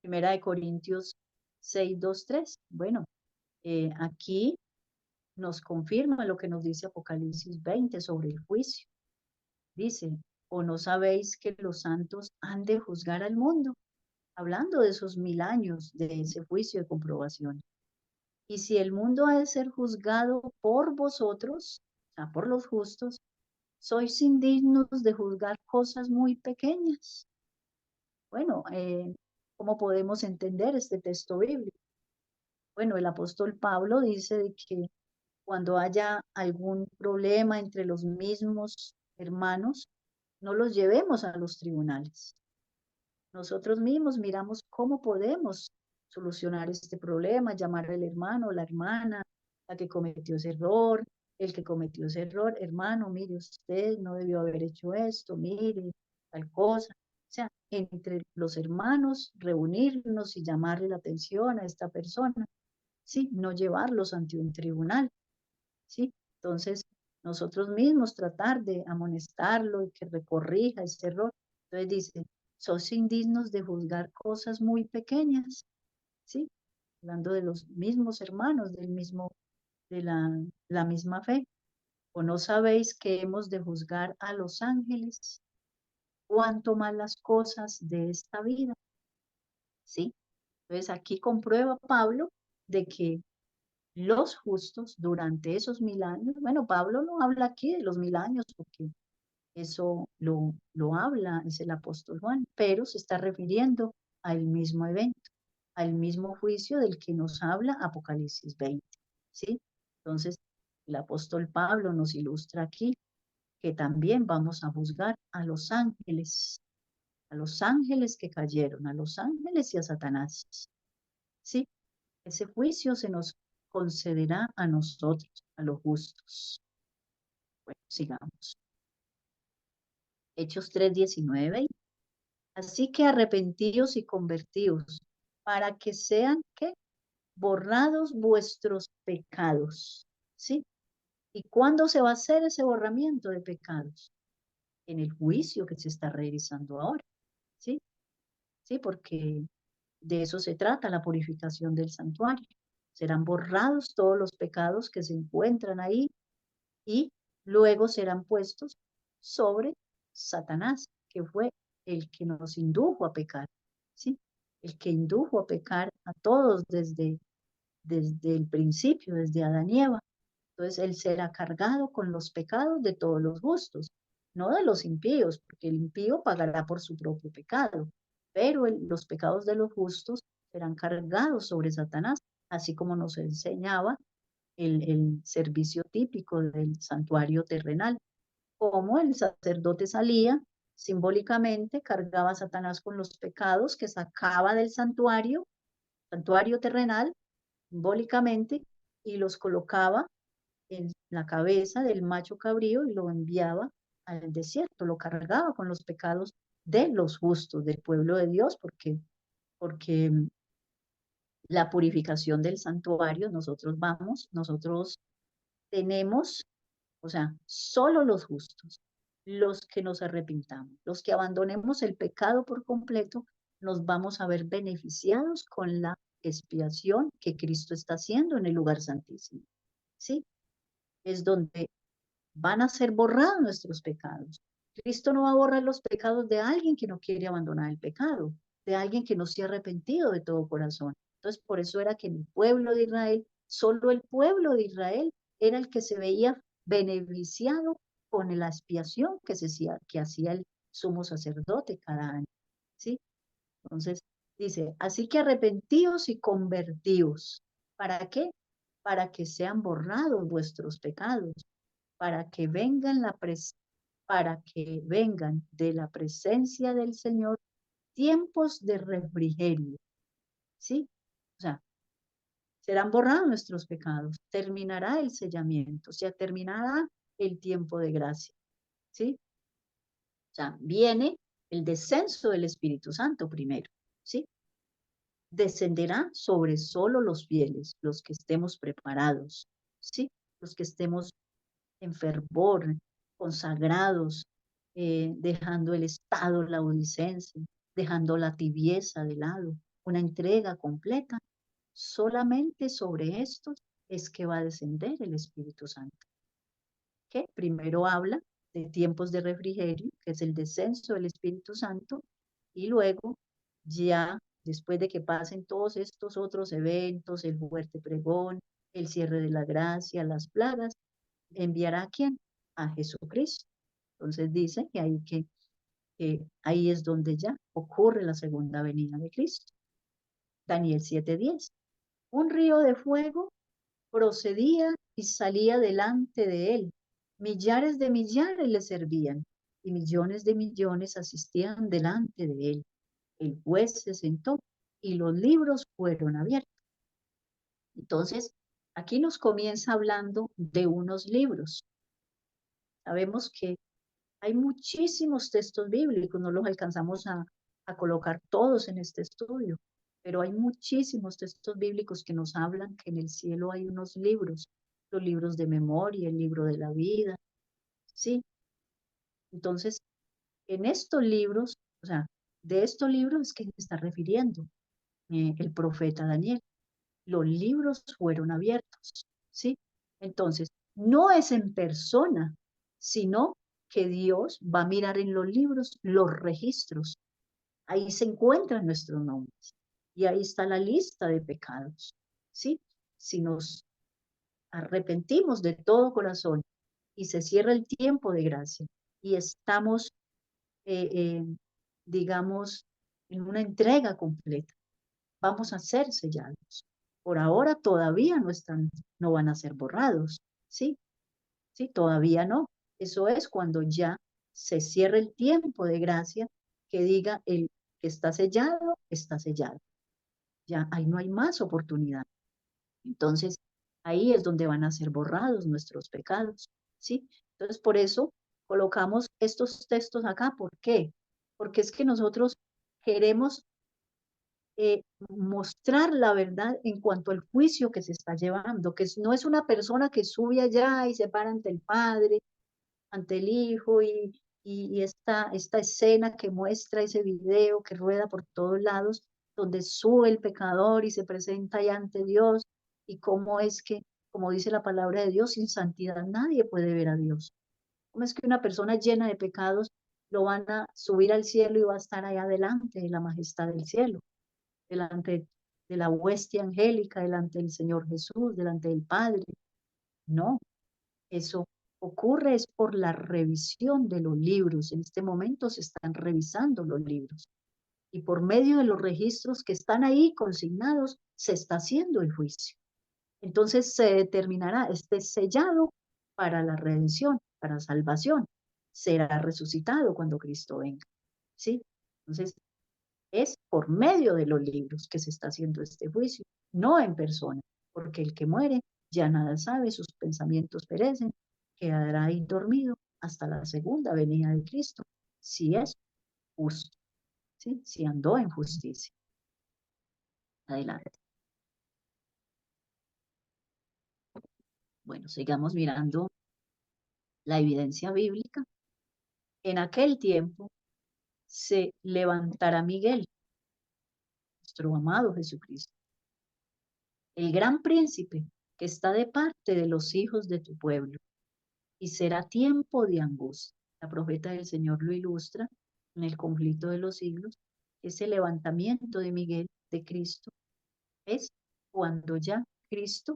Primera de Corintios 6, 2, 3. Bueno, aquí nos confirma lo que nos dice Apocalipsis 20 sobre el juicio. Dice, ¿o no sabéis que los santos han de juzgar al mundo? Hablando de esos 1000 años de ese juicio de comprobación. Y si el mundo ha de ser juzgado por vosotros, o sea, por los justos, sois indignos de juzgar cosas muy pequeñas. Bueno, ¿cómo podemos entender este texto bíblico? Bueno, el apóstol Pablo dice de que cuando haya algún problema entre los mismos hermanos, no los llevemos a los tribunales. Nosotros mismos miramos cómo podemos solucionar este problema, llamar al hermano o la hermana, la que cometió ese error, el que cometió ese error, hermano, mire, usted no debió haber hecho esto, mire, tal cosa. O sea, entre los hermanos, reunirnos y llamarle la atención a esta persona, ¿sí? No llevarlos ante un tribunal, ¿sí? Entonces, nosotros mismos tratar de amonestarlo y que recorrija ese error. Entonces dice, sos indignos de juzgar cosas muy pequeñas, ¿sí? Hablando de los mismos hermanos, de la misma fe. ¿O no sabéis que hemos de juzgar a los ángeles? ¿Cuánto más las cosas de esta vida? ¿Sí? Entonces aquí comprueba Pablo de que los justos durante esos 1000 años, bueno, Pablo no habla aquí de los 1000 años porque eso lo habla, es el apóstol Juan, pero se está refiriendo al mismo evento, al mismo juicio del que nos habla Apocalipsis 20, ¿sí? Entonces, el apóstol Pablo nos ilustra aquí que también vamos a juzgar a los ángeles que cayeron, a los ángeles y a Satanás, ¿sí? Ese juicio se nos concederá a nosotros, a los justos. Bueno, sigamos. Hechos 3:19. Así que arrepentíos y convertíos para que sean, ¿qué? Borrados vuestros pecados, ¿sí? ¿Y cuándo se va a hacer ese borramiento de pecados? En el juicio que se está realizando ahora, ¿sí? Sí, porque de eso se trata la purificación del santuario. Serán borrados todos los pecados que se encuentran ahí y luego serán puestos sobre Satanás, que fue el que nos indujo a pecar, ¿sí? El que indujo a pecar a todos desde el principio, desde Adán y Eva. Entonces, él será cargado con los pecados de todos los justos, no de los impíos, porque el impío pagará por su propio pecado, pero los pecados de los justos serán cargados sobre Satanás, así como nos enseñaba el servicio típico del santuario terrenal, como el sacerdote salía simbólicamente, cargaba a Satanás con los pecados que sacaba del santuario terrenal, simbólicamente, y los colocaba en la cabeza del macho cabrío y lo enviaba al desierto, lo cargaba con los pecados de los justos, del pueblo de Dios, porque la purificación del santuario, nosotros tenemos, o sea, solo los justos, los que nos arrepintamos, los que abandonemos el pecado por completo, nos vamos a ver beneficiados con la expiación que Cristo está haciendo en el lugar santísimo. ¿Sí? Es donde van a ser borrados nuestros pecados. Cristo no va a borrar los pecados de alguien que no quiere abandonar el pecado, de alguien que no se ha arrepentido de todo corazón. Entonces, por eso era que el pueblo de Israel, solo el pueblo de Israel era el que se veía beneficiado con la expiación que hacía el sumo sacerdote cada año. ¿Sí? Entonces, dice, así que arrepentíos y convertíos. ¿Para qué? Para que sean borrados vuestros pecados, para que vengan para que vengan de la presencia del Señor tiempos de refrigerio, ¿sí? O sea, serán borrados nuestros pecados, terminará el sellamiento, o sea, terminará el tiempo de gracia, ¿sí? O sea, viene el descenso del Espíritu Santo primero, ¿sí? descenderá sobre solo los fieles, los que estemos preparados, ¿sí? Los que estemos en fervor, consagrados, dejando el estado laodicense, dejando la tibieza de lado, una entrega completa. Solamente sobre estos es que va a descender el Espíritu Santo, que primero habla de tiempos de refrigerio, que es el descenso del Espíritu Santo, y luego ya después de que pasen todos estos otros eventos, el fuerte pregón, el cierre de la gracia, las plagas, enviará a quién? A Jesucristo. Entonces dice que ahí es donde ya ocurre la segunda venida de Cristo. Daniel 7:10. Un río de fuego procedía y salía delante de él. Millares de millares le servían y millones de millones asistían delante de él. El juez se sentó y los libros fueron abiertos. Entonces, aquí nos comienza hablando de unos libros. Sabemos que hay muchísimos textos bíblicos, no los alcanzamos a colocar todos en este estudio, pero hay muchísimos textos bíblicos que nos hablan que en el cielo hay unos libros, los libros de memoria, el libro de la vida, ¿sí? Entonces, en estos libros, o sea, de estos libros es que se está refiriendo el profeta Daniel. Los libros fueron abiertos, ¿sí? Entonces, no es en persona, sino que Dios va a mirar en los libros los registros. Ahí se encuentran nuestros nombres y ahí está la lista de pecados, ¿sí? Si nos arrepentimos de todo corazón y se cierra el tiempo de gracia y estamos, eh, eh, digamos, en una entrega completa, vamos a ser sellados. Por ahora todavía no están, no van a ser borrados, ¿sí? Sí, todavía no. Eso es cuando ya se cierre el tiempo de gracia, que diga el que está sellado, está sellado. Ya ahí no hay más oportunidad. Entonces, ahí es donde van a ser borrados nuestros pecados, ¿sí? Entonces, por eso colocamos estos textos acá. ¿Por qué? Porque es que nosotros queremos mostrar la verdad en cuanto al juicio que se está llevando, que no es una persona que sube allá y se para ante el Padre, ante el Hijo y esta escena que muestra ese video que rueda por todos lados, donde sube el pecador y se presenta allá ante Dios y cómo es que, como dice la palabra de Dios, sin santidad nadie puede ver a Dios. ¿Cómo es que una persona llena de pecados lo van a subir al cielo y va a estar allá delante de la majestad del cielo? Delante de la huestia angélica, delante del Señor Jesús, delante del Padre. No, eso ocurre es por la revisión de los libros. En este momento se están revisando los libros y por medio de los registros que están ahí consignados se está haciendo el juicio. Entonces se determinará este sellado para la redención, para salvación. Será resucitado cuando Cristo venga. ¿Sí? Entonces es por medio de los libros que se está haciendo este juicio, no en persona, porque el que muere ya nada sabe, sus pensamientos perecen, quedará ahí dormido hasta la segunda venida de Cristo, si es justo, ¿sí? Si andó en justicia. Adelante. Bueno, sigamos mirando la evidencia bíblica. En aquel tiempo se levantará Miguel, nuestro amado Jesucristo, el gran príncipe que está de parte de los hijos de tu pueblo y será tiempo de angustia. La profeta del Señor lo ilustra en el conflicto de los siglos. Ese levantamiento de Miguel, de Cristo, es cuando ya Cristo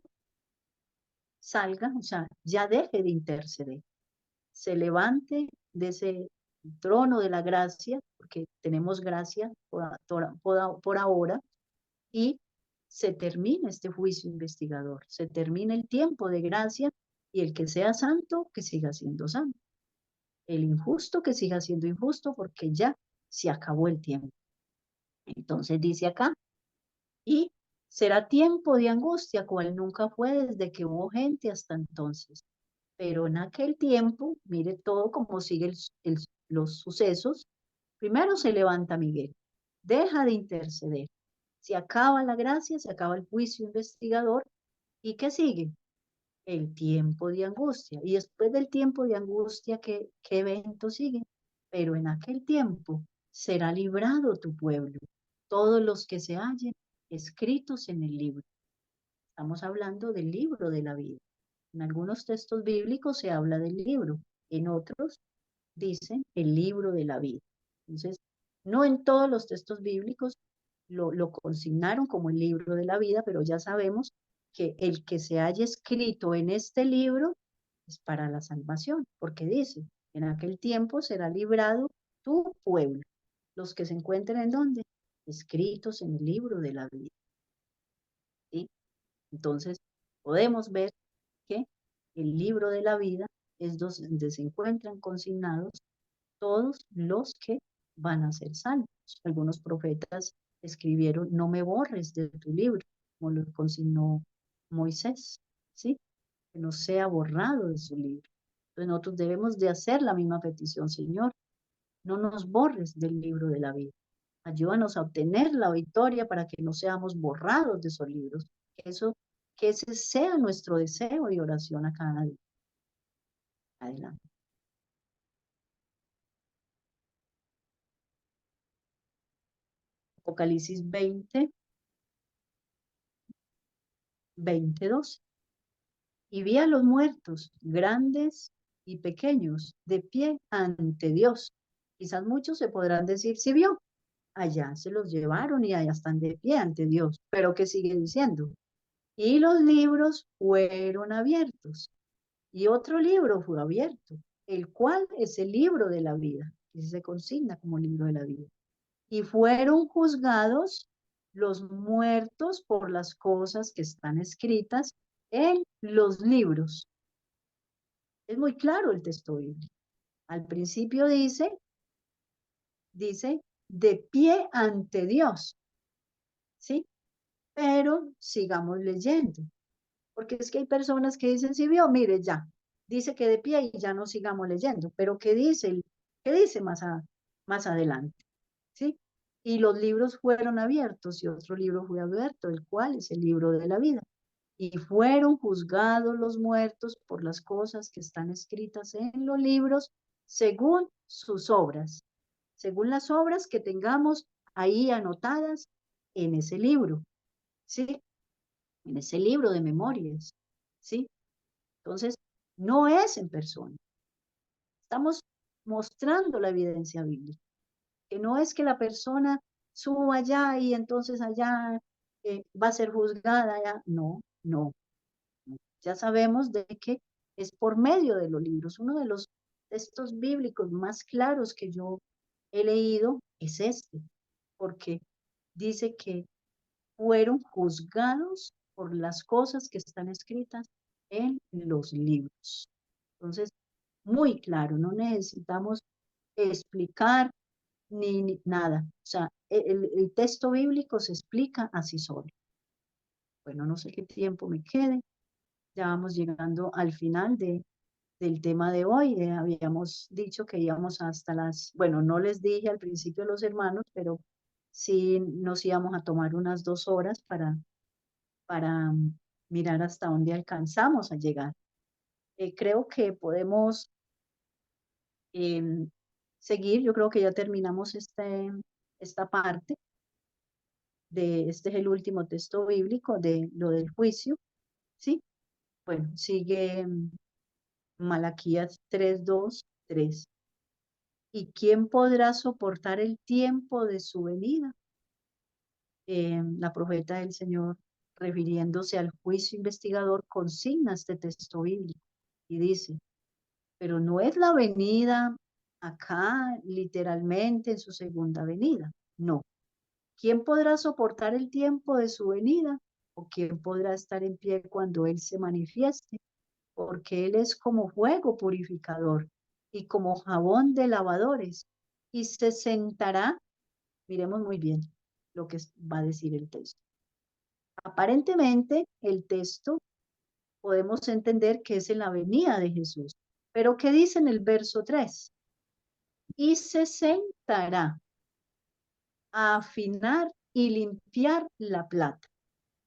salga, o sea, ya deje de interceder, se levante de ese trono de la gracia, porque tenemos gracia por ahora, y se termina este juicio investigador, se termina el tiempo de gracia y el que sea santo, que siga siendo santo. El injusto que siga siendo injusto porque ya se acabó el tiempo. Entonces dice acá, y será tiempo de angustia, cual nunca fue desde que hubo gente hasta entonces. Pero en aquel tiempo, mire todo como sigue los sucesos. Primero se levanta Miguel, deja de interceder, Se acaba la gracia, se acaba el juicio investigador. ¿Y qué sigue? El tiempo de angustia. Y después del tiempo de angustia, ¿qué evento sigue? Pero en aquel tiempo será librado tu pueblo, todos los que se hallen escritos en el libro. Estamos hablando del libro de la vida. En algunos textos bíblicos se habla del libro, en otros dicen el libro de la vida. Entonces, no en todos los textos bíblicos lo consignaron como el libro de la vida, pero ya sabemos que el que se haya escrito en este libro es para la salvación, porque dice, en aquel tiempo será librado tu pueblo, los que se encuentren en donde, escritos en el libro de la vida. ¿Sí? Entonces, podemos ver que el libro de la vida es donde se encuentran consignados todos los que van a ser salvos. Algunos profetas escribieron, no me borres de tu libro, como lo consignó Moisés, ¿sí? Que no sea borrado de su libro. Entonces nosotros debemos de hacer la misma petición, Señor, no nos borres del libro de la vida. Ayúdanos a obtener la victoria para que no seamos borrados de esos libros. Que ese sea nuestro deseo y oración a cada día. Adelante. Apocalipsis 22. Y vi a los muertos, grandes y pequeños, de pie ante Dios. Quizás muchos se podrán decir, si vio, allá se los llevaron y allá están de pie ante Dios. Pero ¿qué sigue diciendo? Y los libros fueron abiertos. Y otro libro fue abierto, el cual es el libro de la vida, y se consigna como libro de la vida. Y fueron juzgados los muertos por las cosas que están escritas en los libros. Es muy claro el texto bíblico. Al principio dice, de pie ante Dios, ¿sí? Pero sigamos leyendo, porque es que hay personas que dicen, si vio, mire ya, dice que de pie y ya no sigamos leyendo, pero ¿qué dice más adelante? ¿Sí? Y los libros fueron abiertos y otro libro fue abierto, el cual es el libro de la vida. Y fueron juzgados los muertos por las cosas que están escritas en los libros según sus obras, según las obras que tengamos ahí anotadas en ese libro, ¿sí? En ese libro de memorias, ¿sí? Entonces, no es en persona. Estamos mostrando la evidencia bíblica, que no es que la persona suba allá y entonces allá va a ser juzgada, allá. No, no. Ya sabemos de que es por medio de los libros. Uno de los textos bíblicos más claros que yo he leído es este, porque dice que fueron juzgados por las cosas que están escritas en los libros. Entonces, muy claro, no necesitamos explicar ni nada. O sea, el texto bíblico se explica así solo. Bueno, no sé qué tiempo me quede. Ya vamos llegando al final del tema de hoy. Habíamos dicho que íbamos hasta bueno, no les dije al principio a los hermanos, pero sí nos íbamos a tomar unas 2 horas para mirar hasta dónde alcanzamos a llegar. Creo que podemos seguir, yo creo que ya terminamos esta parte este es el último texto bíblico de lo del juicio, ¿sí? Bueno, sigue Malaquías 3:2-3. ¿Y quién podrá soportar el tiempo de su venida? La profeta del Señor, refiriéndose al juicio investigador, consigna este texto bíblico y dice, pero no es la venida acá literalmente en su segunda venida, no. ¿Quién podrá soportar el tiempo de su venida? ¿O quién podrá estar en pie cuando Él se manifieste? Porque Él es como fuego purificador y como jabón de lavadores. Y se sentará, miremos muy bien lo que va a decir el texto. Aparentemente, el texto podemos entender que es en la venida de Jesús. Pero ¿qué dice en el verso 3? Y se sentará a afinar y limpiar la plata.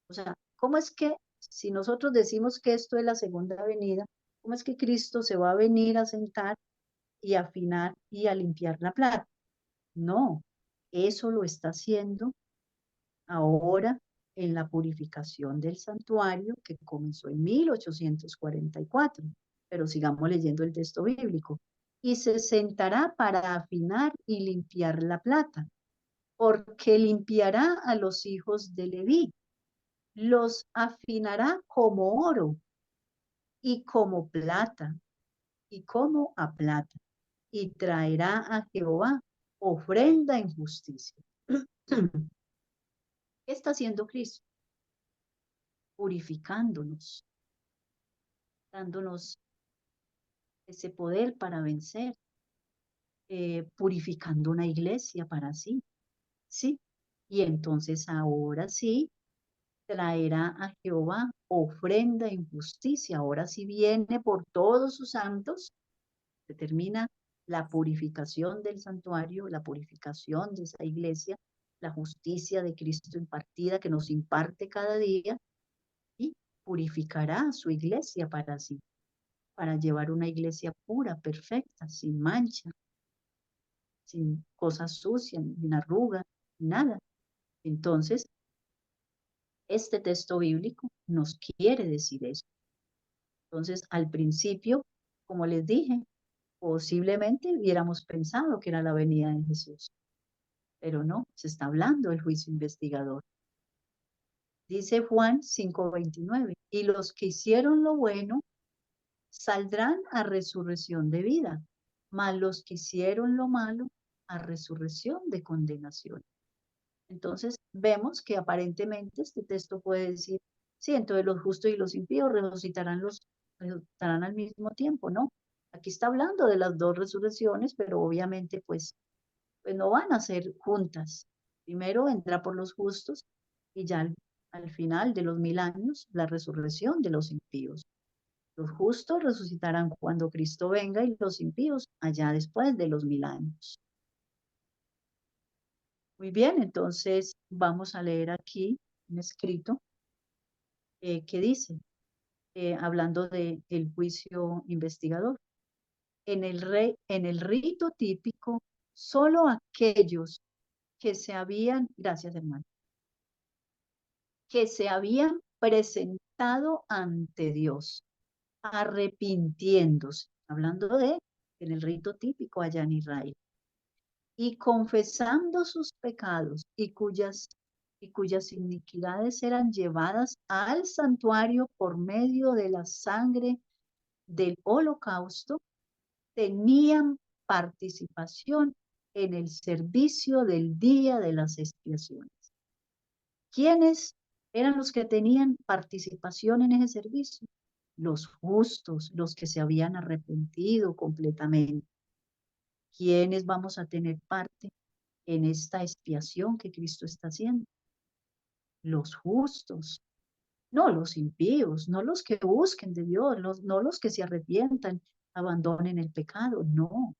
O sea, ¿cómo es que si nosotros decimos que esto es la segunda venida, cómo es que Cristo se va a venir a sentar y a afinar y a limpiar la plata? No, eso lo está haciendo ahora en la purificación del santuario que comenzó en 1844. Pero sigamos leyendo el texto bíblico. Y se sentará para afinar y limpiar la plata, porque limpiará a los hijos de Leví, los afinará como oro y como plata y como a plata, y traerá a Jehová ofrenda en justicia. ¿Qué está haciendo Cristo? Purificándonos, dándonos ese poder para vencer, purificando una iglesia para sí, ¿sí? Y entonces ahora sí traerá a Jehová ofrenda en justicia. Ahora sí viene por todos sus santos, se termina la purificación del santuario, la purificación de esa iglesia, la justicia de Cristo impartida que nos imparte cada día y purificará su iglesia para sí, para llevar una iglesia pura, perfecta, sin mancha, sin cosas sucias, sin arrugas, nada. Entonces, este texto bíblico nos quiere decir eso. Entonces, al principio, como les dije, posiblemente hubiéramos pensado que era la venida de Jesús, pero no, se está hablando del juicio investigador. Dice Juan 5:29, y los que hicieron lo bueno saldrán a resurrección de vida, mas los que hicieron lo malo a resurrección de condenación. Entonces vemos que aparentemente este texto puede decir, sí, entonces los justos y los impíos resucitarán al mismo tiempo, ¿no? Aquí está hablando de las dos resurrecciones, pero obviamente pues no van a ser juntas. Primero vendrá por los justos y ya al final de los 1000 años la resurrección de los impíos. Los justos resucitarán cuando Cristo venga y los impíos allá después de los 1000 años. Muy bien, entonces vamos a leer aquí un escrito que dice, hablando del juicio investigador, en el rito típico, solo aquellos que se habían, gracias hermano, que se habían presentado ante Dios, arrepintiéndose, hablando de en el rito típico allá en Israel, y confesando sus pecados y cuyas iniquidades eran llevadas al santuario por medio de la sangre del holocausto, tenían participación en el servicio del día de las expiaciones. ¿Quiénes eran los que tenían participación en ese servicio? Los justos, los que se habían arrepentido completamente. ¿Quiénes vamos a tener parte en esta expiación que Cristo está haciendo? Los justos, no los impíos, no los que busquen de Dios, no los que se arrepientan, abandonen el pecado, no.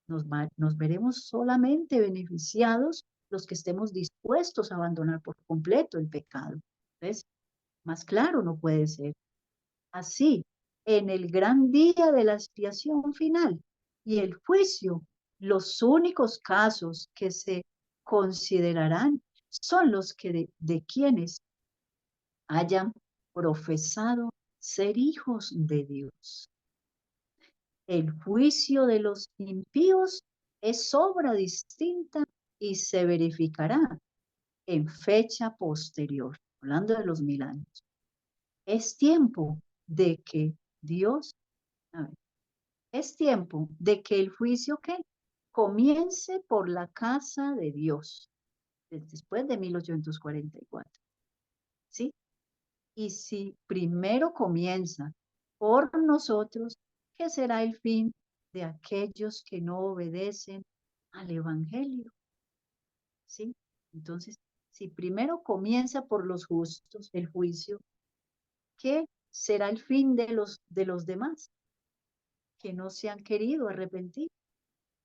Nos veremos solamente beneficiados los que estemos dispuestos a abandonar por completo el pecado. ¿Ves? Más claro no puede ser. Así, en el gran día de la expiación final y el juicio, los únicos casos que se considerarán son los que de quienes hayan profesado ser hijos de Dios. El juicio de los impíos es obra distinta y se verificará en fecha posterior, hablando de los 1000 años. Es tiempo de que Dios, a ver, es tiempo de que el juicio que comience por la casa de Dios, después de 1844, ¿sí? Y si primero comienza por nosotros, ¿qué será el fin de aquellos que no obedecen al Evangelio? ¿Sí? Entonces, si primero comienza por los justos el juicio, ¿qué será el fin de los demás que no se han querido arrepentir?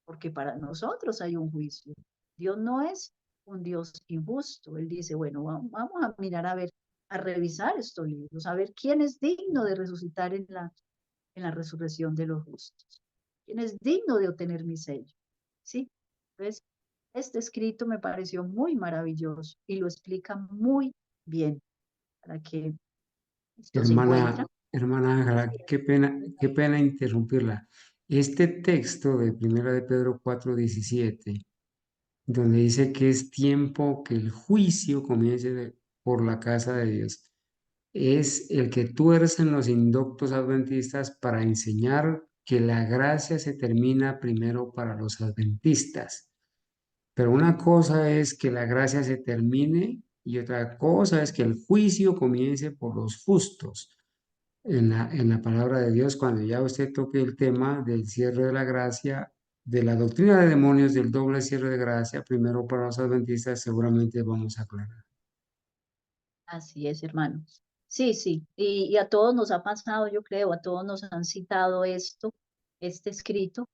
Porque para nosotros hay un juicio. Dios no es un Dios injusto. Él dice, bueno, vamos a mirar a ver, a revisar estos libros, a ver quién es digno de resucitar en la resurrección de los justos, quién es digno de obtener mi sello. ¿Sí? Entonces, este escrito me pareció muy maravilloso y lo explica muy bien para que esto se encuentra. Hermana Ángela, qué pena interrumpirla. Este texto de Primera de Pedro 4:17, donde dice que es tiempo que el juicio comience por la casa de Dios, es el que tuercen los indoctos adventistas para enseñar que la gracia se termina primero para los adventistas. Pero una cosa es que la gracia se termine y otra cosa es que el juicio comience por los justos. En la palabra de Dios, cuando ya usted toque el tema del cierre de la gracia, de la doctrina de demonios, del doble cierre de gracia, primero para los adventistas, seguramente vamos a aclarar. Así es, hermano. Sí, sí, y a todos nos ha pasado, yo creo, a todos nos han citado esto, este escrito,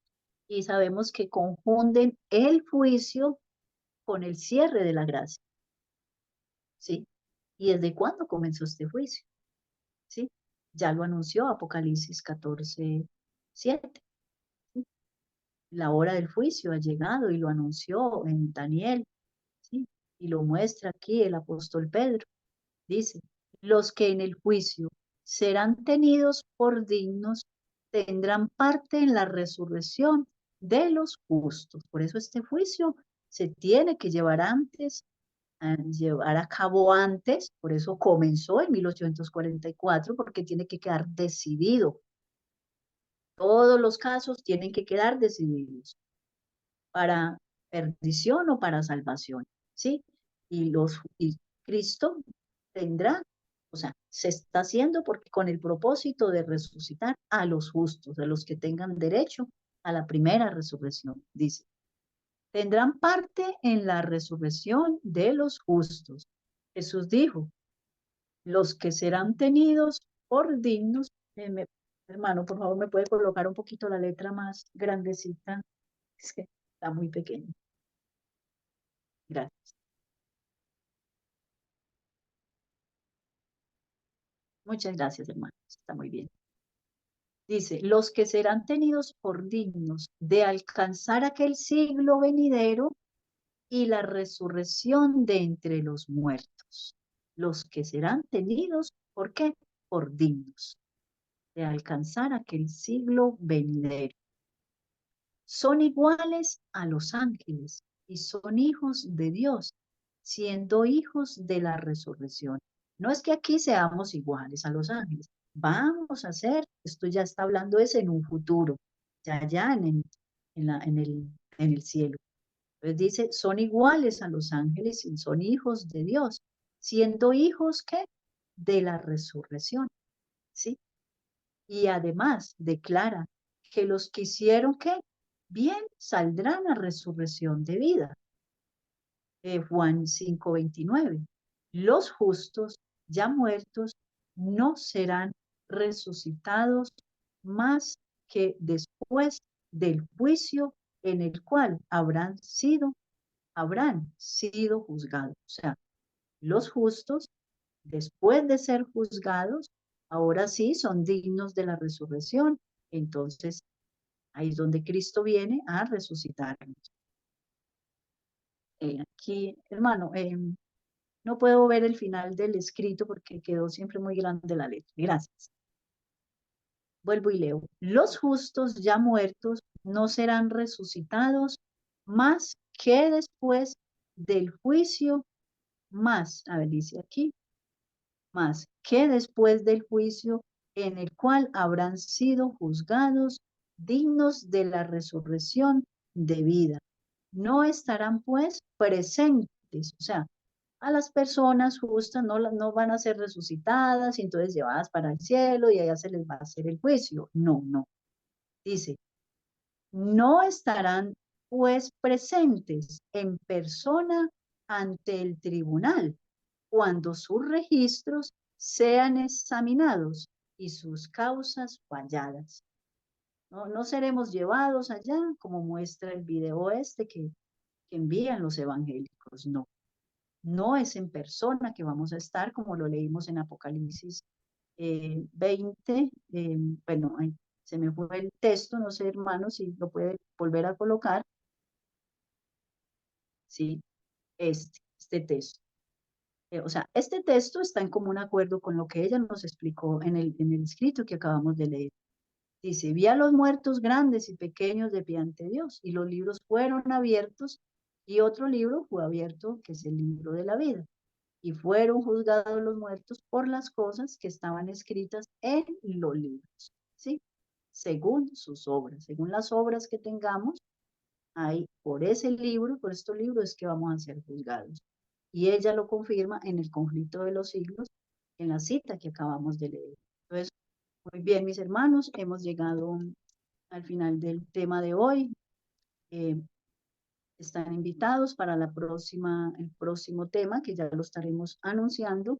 y sabemos que confunden el juicio con el cierre de la gracia, ¿sí? ¿Y desde cuándo comenzó este juicio? ¿Sí? Ya lo anunció Apocalipsis 14:7. ¿Sí? La hora del juicio ha llegado y lo anunció en Daniel, ¿sí? Y lo muestra aquí el apóstol Pedro. Dice, los que en el juicio serán tenidos por dignos tendrán parte en la resurrección de los justos. Por eso este juicio se tiene que llevar antes, a llevar a cabo antes, por eso comenzó en 1844, porque tiene que quedar decidido. Todos los casos tienen que quedar decididos para perdición o para salvación, ¿sí? Y Cristo tendrá, o sea, se está haciendo porque con el propósito de resucitar a los justos, a los que tengan derecho a la primera resurrección, dice. Tendrán parte en la resurrección de los justos. Jesús dijo, los que serán tenidos por dignos, hermano, por favor, me puede colocar un poquito la letra más grandecita, es que está muy pequeña. Gracias. Muchas gracias, hermano. Está muy bien. Dice, los que serán tenidos por dignos de alcanzar aquel siglo venidero y la resurrección de entre los muertos. Los que serán tenidos, ¿por qué? Por dignos de alcanzar aquel siglo venidero. Son iguales a los ángeles y son hijos de Dios, siendo hijos de la resurrección. No es que aquí seamos iguales a los ángeles, vamos a ser, esto ya está hablando es en un futuro, ya en el cielo. Entonces dice, son iguales a los ángeles y son hijos de Dios, siendo hijos ¿qué? De la resurrección, ¿sí? Y además declara que los que hicieron ¿qué? Bien saldrán a resurrección de vida. Juan 5:29. Los justos ya muertos no serán resucitados más que después del juicio en el cual habrán sido juzgados. O sea, los justos, después de ser juzgados, ahora sí son dignos de la resurrección. Entonces, ahí es donde Cristo viene a resucitarnos. Aquí, hermano, no puedo ver el final del escrito porque quedó siempre muy grande la letra. Gracias. Vuelvo y leo. Los justos ya muertos no serán resucitados más que después del juicio, más, a ver, dice aquí, más que después del juicio en el cual habrán sido juzgados dignos de la resurrección de vida. No estarán pues presentes, o sea, a las personas justas no van a ser resucitadas y entonces llevadas para el cielo y allá se les va a hacer el juicio. No, no. Dice, no estarán pues presentes en persona ante el tribunal cuando sus registros sean examinados y sus causas falladas. No seremos llevados allá, como muestra el video este, que envían los evangélicos, no. No es en persona que vamos a estar, como lo leímos en Apocalipsis 20. Bueno, se me fue el texto, no sé, hermanos, si lo puede volver a colocar. Sí, este texto. O sea, este texto está en común acuerdo con lo que ella nos explicó en el escrito que acabamos de leer. Dice, vi a los muertos grandes y pequeños de pie ante Dios, y los libros fueron abiertos, y otro libro fue abierto, que es el libro de la vida. Y fueron juzgados los muertos por las cosas que estaban escritas en los libros, ¿sí? Según sus obras, según las obras que tengamos, ahí por ese libro, por estos libros es que vamos a ser juzgados. Y ella lo confirma en el conflicto de los siglos, en la cita que acabamos de leer. Entonces, muy bien, mis hermanos, hemos llegado al final del tema de hoy. Eh, Están invitados para el próximo tema, que ya lo estaremos anunciando,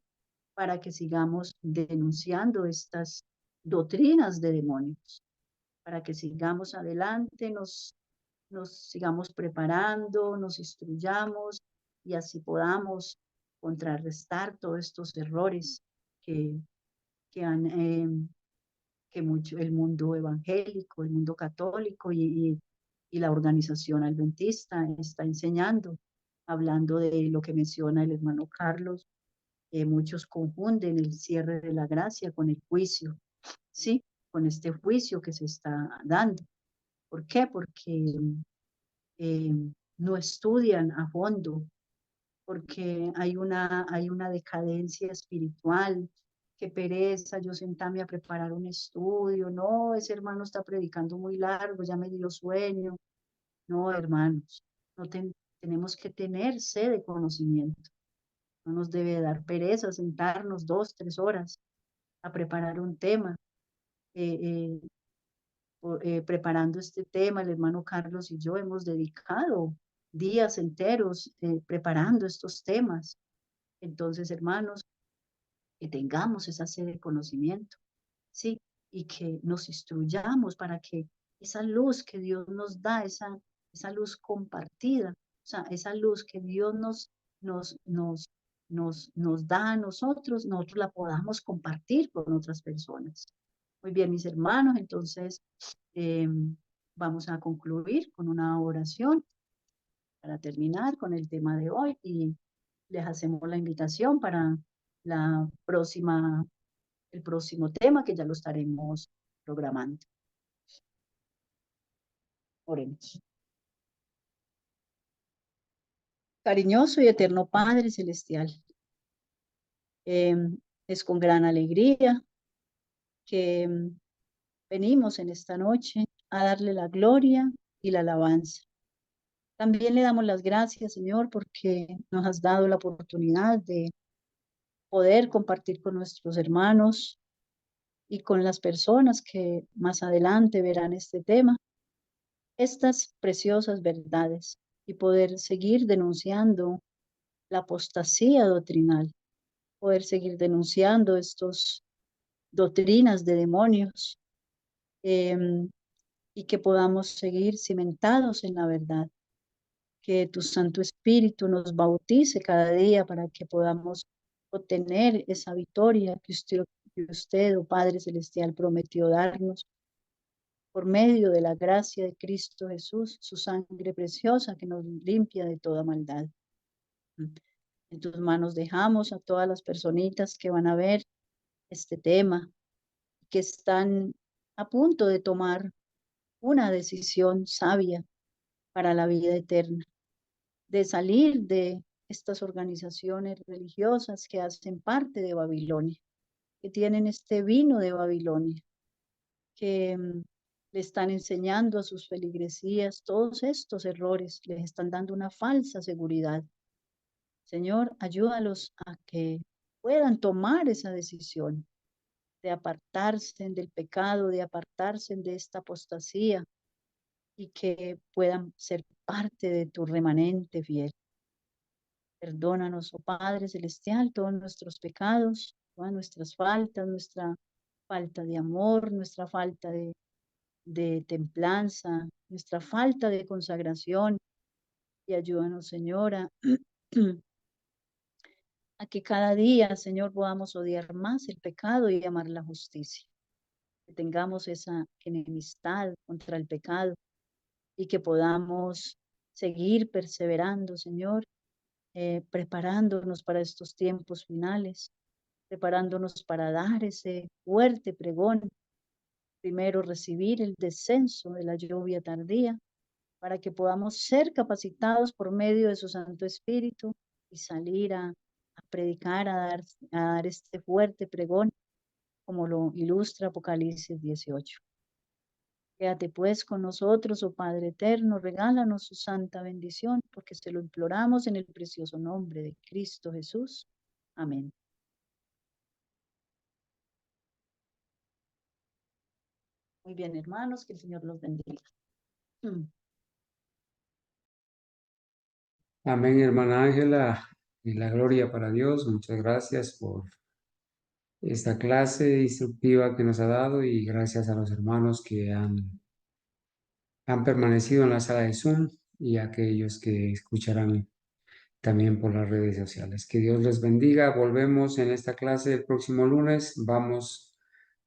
para que sigamos denunciando estas doctrinas de demonios, para que sigamos adelante, nos sigamos preparando, nos instruyamos y así podamos contrarrestar todos estos errores que, que han, que mucho, el mundo evangélico, el mundo católico y la organización adventista está enseñando, hablando de lo que menciona el hermano Carlos. Muchos confunden el cierre de la gracia con el juicio, ¿sí? Con este juicio que se está dando. ¿Por qué? Porque eh, no estudian a fondo, porque hay una decadencia espiritual, qué pereza yo sentarme a preparar un estudio, no, ese hermano está predicando muy largo, ya me dio sueño, no, hermanos, no tenemos que tener sed de conocimiento, no nos debe dar pereza sentarnos 2, 3 horas a preparar un tema. Eh, eh, Preparando este tema, el hermano Carlos y yo hemos dedicado días enteros preparando estos temas. Entonces, hermanos, que tengamos esa sed de conocimiento, ¿sí? Y que nos instruyamos para que esa luz que Dios nos da, esa luz compartida, o sea, esa luz que Dios nos, nos, nos da a nosotros la podamos compartir con otras personas. Muy bien, mis hermanos, entonces eh, vamos a concluir con una oración para terminar con el tema de hoy y les hacemos la invitación para la próxima, el próximo tema que ya lo estaremos programando. Oremos. Cariñoso y eterno Padre Celestial, eh, es con gran alegría que venimos en esta noche a darle la gloria y la alabanza. También le damos las gracias, Señor, porque nos has dado la oportunidad de poder compartir con nuestros hermanos y con las personas que más adelante verán este tema, estas preciosas verdades y poder seguir denunciando la apostasía doctrinal, poder seguir denunciando estas doctrinas de demonios eh, y que podamos seguir cimentados en la verdad. Que tu Santo Espíritu nos bautice cada día para que podamos obtener esa victoria que usted, oh Padre Celestial, prometió darnos por medio de la gracia de Cristo Jesús, su sangre preciosa que nos limpia de toda maldad. En tus manos dejamos a todas las personitas que van a ver este tema, que están a punto de tomar una decisión sabia para la vida eterna, de salir de estas organizaciones religiosas que hacen parte de Babilonia, que tienen este vino de Babilonia, que le están enseñando a sus feligresías todos estos errores, les están dando una falsa seguridad. Señor, ayúdalos a que puedan tomar esa decisión de apartarse del pecado, de apartarse de esta apostasía y que puedan ser parte de tu remanente fiel. Perdónanos, oh Padre Celestial, todos nuestros pecados, todas nuestras faltas, nuestra falta de amor, nuestra falta de templanza, nuestra falta de consagración, y ayúdanos, Señora, a que cada día, Señor, podamos odiar más el pecado y amar la justicia. Que tengamos esa enemistad contra el pecado y que podamos seguir perseverando, Señor, preparándonos para estos tiempos finales, preparándonos para dar ese fuerte pregón. Primero, recibir el descenso de la lluvia tardía para que podamos ser capacitados por medio de su Santo Espíritu y salir a predicar, a dar este fuerte pregón, como lo ilustra Apocalipsis 18. Quédate pues con nosotros, oh Padre eterno, regálanos su santa bendición, porque se lo imploramos en el precioso nombre de Cristo Jesús. Amén. Muy bien, hermanos, que el Señor los bendiga. Amén, hermana Ángela, y la gloria para Dios. Muchas gracias por esta clase instructiva que nos ha dado y gracias a los hermanos que han permanecido en la sala de Zoom y a aquellos que escucharán también por las redes sociales. Que Dios les bendiga. Volvemos en esta clase el próximo lunes. Vamos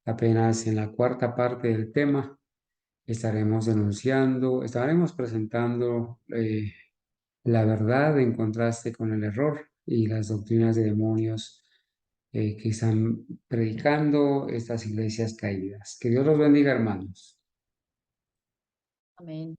apenas en la cuarta parte del tema. Estaremos presentando la verdad en contraste con el error y las doctrinas de demonios que están predicando estas iglesias caídas. Que Dios los bendiga, hermanos. Amén.